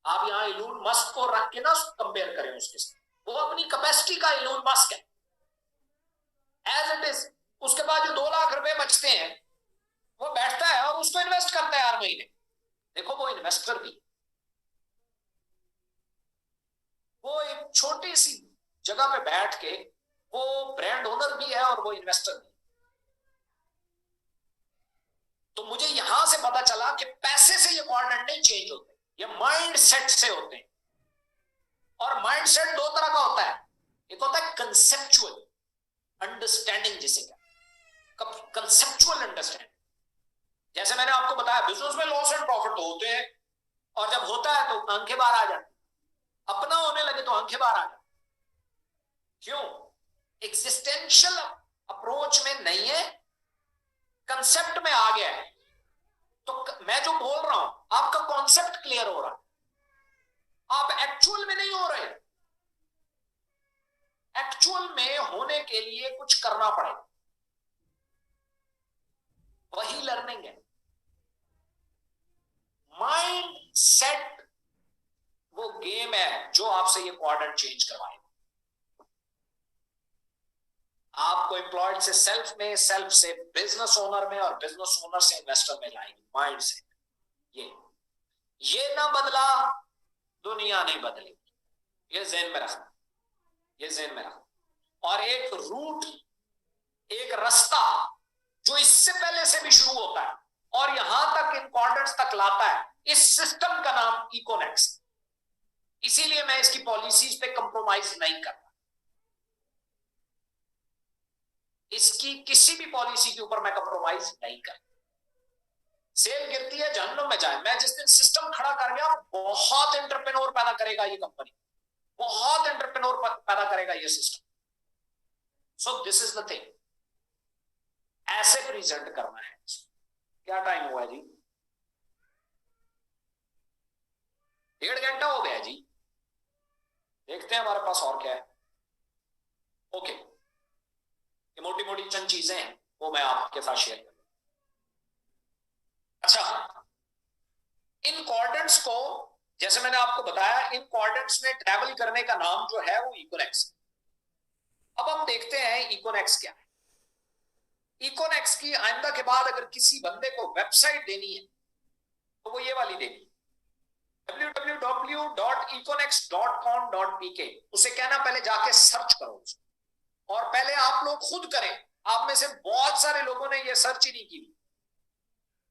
आप यहां इलोन मस्क को रख के ना कंपेयर करें उसके साथ, वो अपनी कैपेसिटी का इलोन मस्क है एज इट इज। उसके बाद जो 2 लाख रुपए बचते हैं, वो बैठता है और उसको इन्वेस्ट करता है हर महीने। देखो वो इन्वेस्टर भी, वो एक छोटी सी जगह पे बैठ के वो ब्रांड ओनर भी है और वो इन्वेस्टर भी। तो मुझे यहां से पता चला कि पैसे से ये क्वाड्रेंट नहीं चेंज होते, ये माइंड सेट से होते हैं। और माइंड सेट 2 तरह का होता है, एक होता है कंसेप्चुअल अंडरस्टैंडिंग, जिसे क्या कंसेप्चुअल अंडरस्टैंडिंग। जैसे मैंने आपको बताया बिजनेस में लॉस एंड प्रॉफिट तो होते हैं, और जब होता है तो आंखें बाहर आ जाती, अपना होने लगे तो आंखें बाहर आ जाती। क्यों? एग्जिस्टेंशियल अप्रोच में नहीं है, कंसेप्ट में आ गया है। तो मैं जो बोल रहा हूं आपका कॉन्सेप्ट क्लियर हो रहा है, आप एक्चुअल में नहीं हो रहे। एक्चुअल में होने के लिए कुछ करना पड़ेगा, वही लर्निंग है। माइंड सेट वो गेम है जो आपसे ये क्वाड्रेंट चेंज करवाएगा। आपको एम्प्लॉयड से सेल्फ में, सेल्फ से बिजनेस ओनर में, और बिजनेस ओनर से इन्वेस्टर में लाएगी। माइंड सेट ये ना बदला, दुनिया नहीं बदलेगी। ये ज़हन में रखना, ये ज़हन में रखना। और एक रूट, एक रास्ता जो इससे पहले से भी शुरू होता है और यहां तक इन क्वाड्रेंट्स तक लाता है, इस सिस्टम का नाम इकोनेक्स। इसीलिए मैं इसकी पॉलिसीज पे कंप्रोमाइज नहीं करता, इसकी किसी भी पॉलिसी के ऊपर मैं कंप्रोमाइज नहीं करता। सेल गिरती है जहन्नुम में जाए, मैं जिस दिन सिस्टम खड़ा कर गया, बहुत एंटरप्रेन्योर पैदा करेगा ये कंपनी, बहुत एंटरप्रेन्योर पैदा करेगा ये system. So this is the thing, ऐसे प्रेजेंट करना है। क्या टाइम हुआ है जी? 1.5 घंटा हो गया जी। देखते हैं हमारे पास और क्या है। ओके, ये मोटी मोटी चंद चीजें हैं, वो मैं आपके साथ शेयर करूं। अच्छा, इन क्वाड्रेंट्स को, जैसे मैंने आपको बताया, इन क्वाड्रेंट्स में ट्रैवल करने का नाम जो है वो इकोनेक्स। अब हम देखते हैं इकोनेक्स क्या है। इकोनेक्स की आइंदा के बाद अगर किसी बंदे को वेबसाइट देनी है तो वो ये वाली देनी, www.econex.com.pk। उसे कहना पहले जाके सर्च करो उसको, और पहले आप लोग खुद करें। आप में से बहुत सारे लोगों ने ये सर्च ही नहीं की।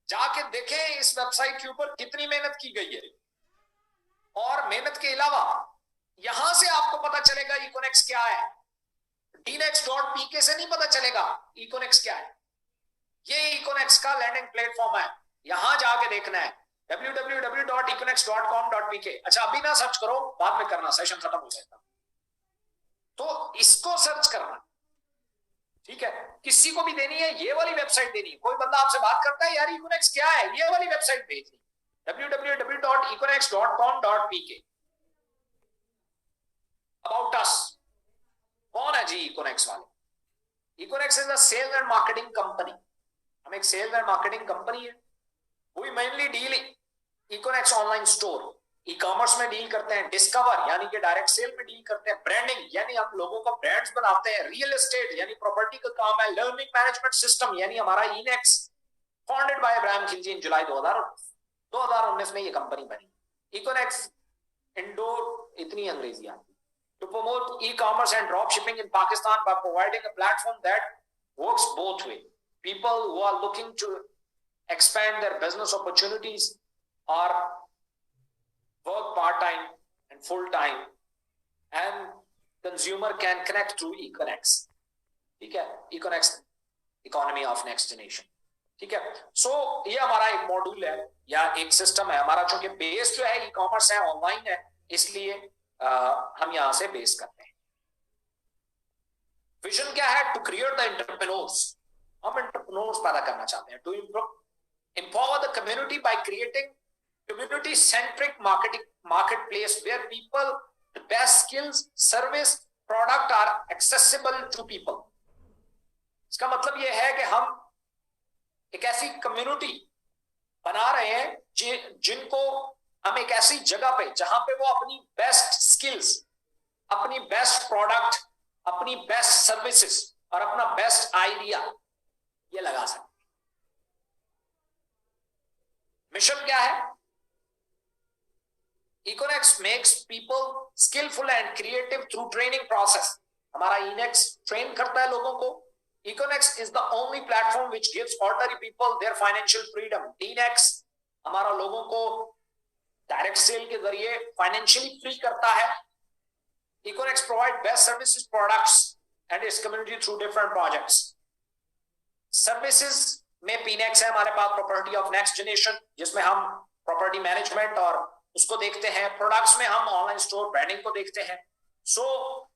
जाके देखें इस वेबसाइट के ऊपर कितनी मेहनत की गई है, और मेहनत के अलावा यहां से आपको पता चलेगा इकोनेक्स क्या है। dnex.pk से नहीं पता चलेगा इकोनेक्स क्या है। ये इकोनेक्स का लैंडिंग प्लेटफॉर्म है, यहां जाके देखना है www.econex.com.pk। अच्छा, अभी ना सर्च करो, बाद में करना, सेशन खत्म हो जाएगा। तो इसको सर्च करना, ठीक है। किसी को भी देनी है ये वाली वेबसाइट देनी है। कोई बंदा आपसे बात करता है, यार इकोनेक्स क्या है, ये वाली वेबसाइट भेजनी, www.econex.com.pk। अबाउट अस, कौन है जी इकोनेक्स वाले? Econex is a sales and marketing company. हम एक सेल्स एंड मार्केटिंग कंपनी है। We mainly deal Econex online store, e commerce में डील करते हैं, डिस्कवर यानी कि डायरेक्ट सेल में डील करते हैं, ब्रांडिंग यानी हम लोगों का ब्रांड्स बनाते हैं, रियल एस्टेट यानी प्रॉपर्टी का काम है, लर्निंग मैनेजमेंट सिस्टम यानी हमारा इनेक्स, फाउंडेड बाय इब्राहिम खिलजी इन जुलाई 2019 में ये कंपनी बनी। इकोनेक्स इंडो, इतनी अंग्रेजी आती, to promote e-commerce and drop shipping in Pakistan by providing a platform that works both way. People who are looking to expand their business opportunities or work part-time and full-time, and consumer can connect through Econex. ठीक है, Econex economy of next generation. ठीक है, सो ये हमारा एक module है या एक सिस्टम है हमारा, चूंकि बेस जो है ई कॉमर्स है, ऑनलाइन है, इसलिए हम यहां से बेस करते हैं। विजन क्या है? टू क्रिएट द एंटरप्रेन्योर्स, हम एंटरप्रेन्योर्स पैदा करना चाहते हैं। To empower the community by creating community centric marketplace where people, the best skills, service, product are accessible to people। इसका मतलब यह है कि हम एक ऐसी कम्युनिटी बना रहे हैं जिनको हम एक ऐसी जगह पे, जहां पे वो अपनी बेस्ट स्किल्स, अपनी बेस्ट प्रोडक्ट, अपनी बेस्ट सर्विसेज और अपना बेस्ट आइडिया ये लगा सकते हैं। मिशन क्या है? Econex makes people skilful and creative through training process. हमारा इनेक्स ट्रेन करता है लोगों को। Econex is the only platform which gives ordinary people their financial freedom. Econex हमारा लोगों को डायरेक्ट सेल के जरिए फाइनेंशियली फ्री करता है। Econex provide best services, products and its community through different projects. Services में पीनेक्स है हमारे पास, प्रॉपर्टी ऑफ नेक्स्ट जनरेशन, जिसमें हम प्रॉपर्टी मैनेजमेंट और उसको देखते हैं। प्रोडक्ट्स में हम ऑनलाइन स्टोर ब्रांडिंग को देखते हैं। सो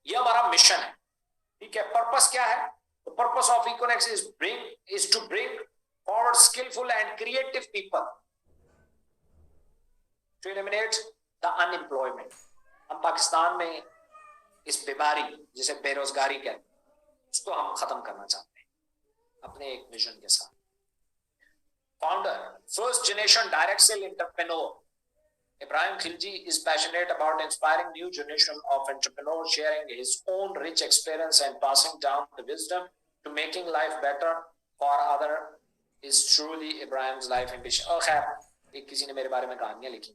ये हमारा मिशन है। ठीक है, पर्पस क्या है? The purpose of Econex is to bring forward skillful and creative people to eliminate the unemployment। हम पाकिस्तान में इस बीमारी जिसे बेरोजगारी कहते हैं उसको हम खत्म करना चाहते हैं अपने एक विजन के साथ। Founder, first generation direct sell entrepreneur Ibrahim Khilji is passionate about inspiring new generation of entrepreneurs, sharing his own rich experience and passing down the wisdom to making life better for other is truly Ibrahim's life ambition। और खैर एक किसी ने मेरे बारे में कहानियां लिखी।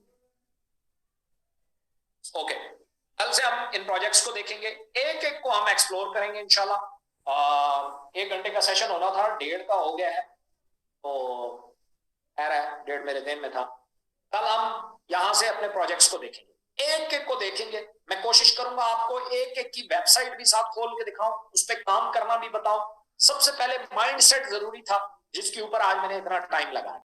ओके, कल से हम इन प्रोजेक्ट्स को देखेंगे, एक एक को हम एक्सप्लोर करेंगे इंशाल्लाह। 1 घंटे का सेशन होना था, 1.5 का हो गया है, तो खैर है, 1.5 मेरे दिन में था। कल हम यहां से अपने प्रोजेक्ट्स को देखेंगे, एक एक को देखेंगे। मैं कोशिश करूंगा आपको एक एक की वेबसाइट भी साथ खोल के दिखाऊं, उस पर काम करना भी बताऊं। सबसे पहले माइंडसेट जरूरी था, जिसके ऊपर आज मैंने इतना टाइम लगाया।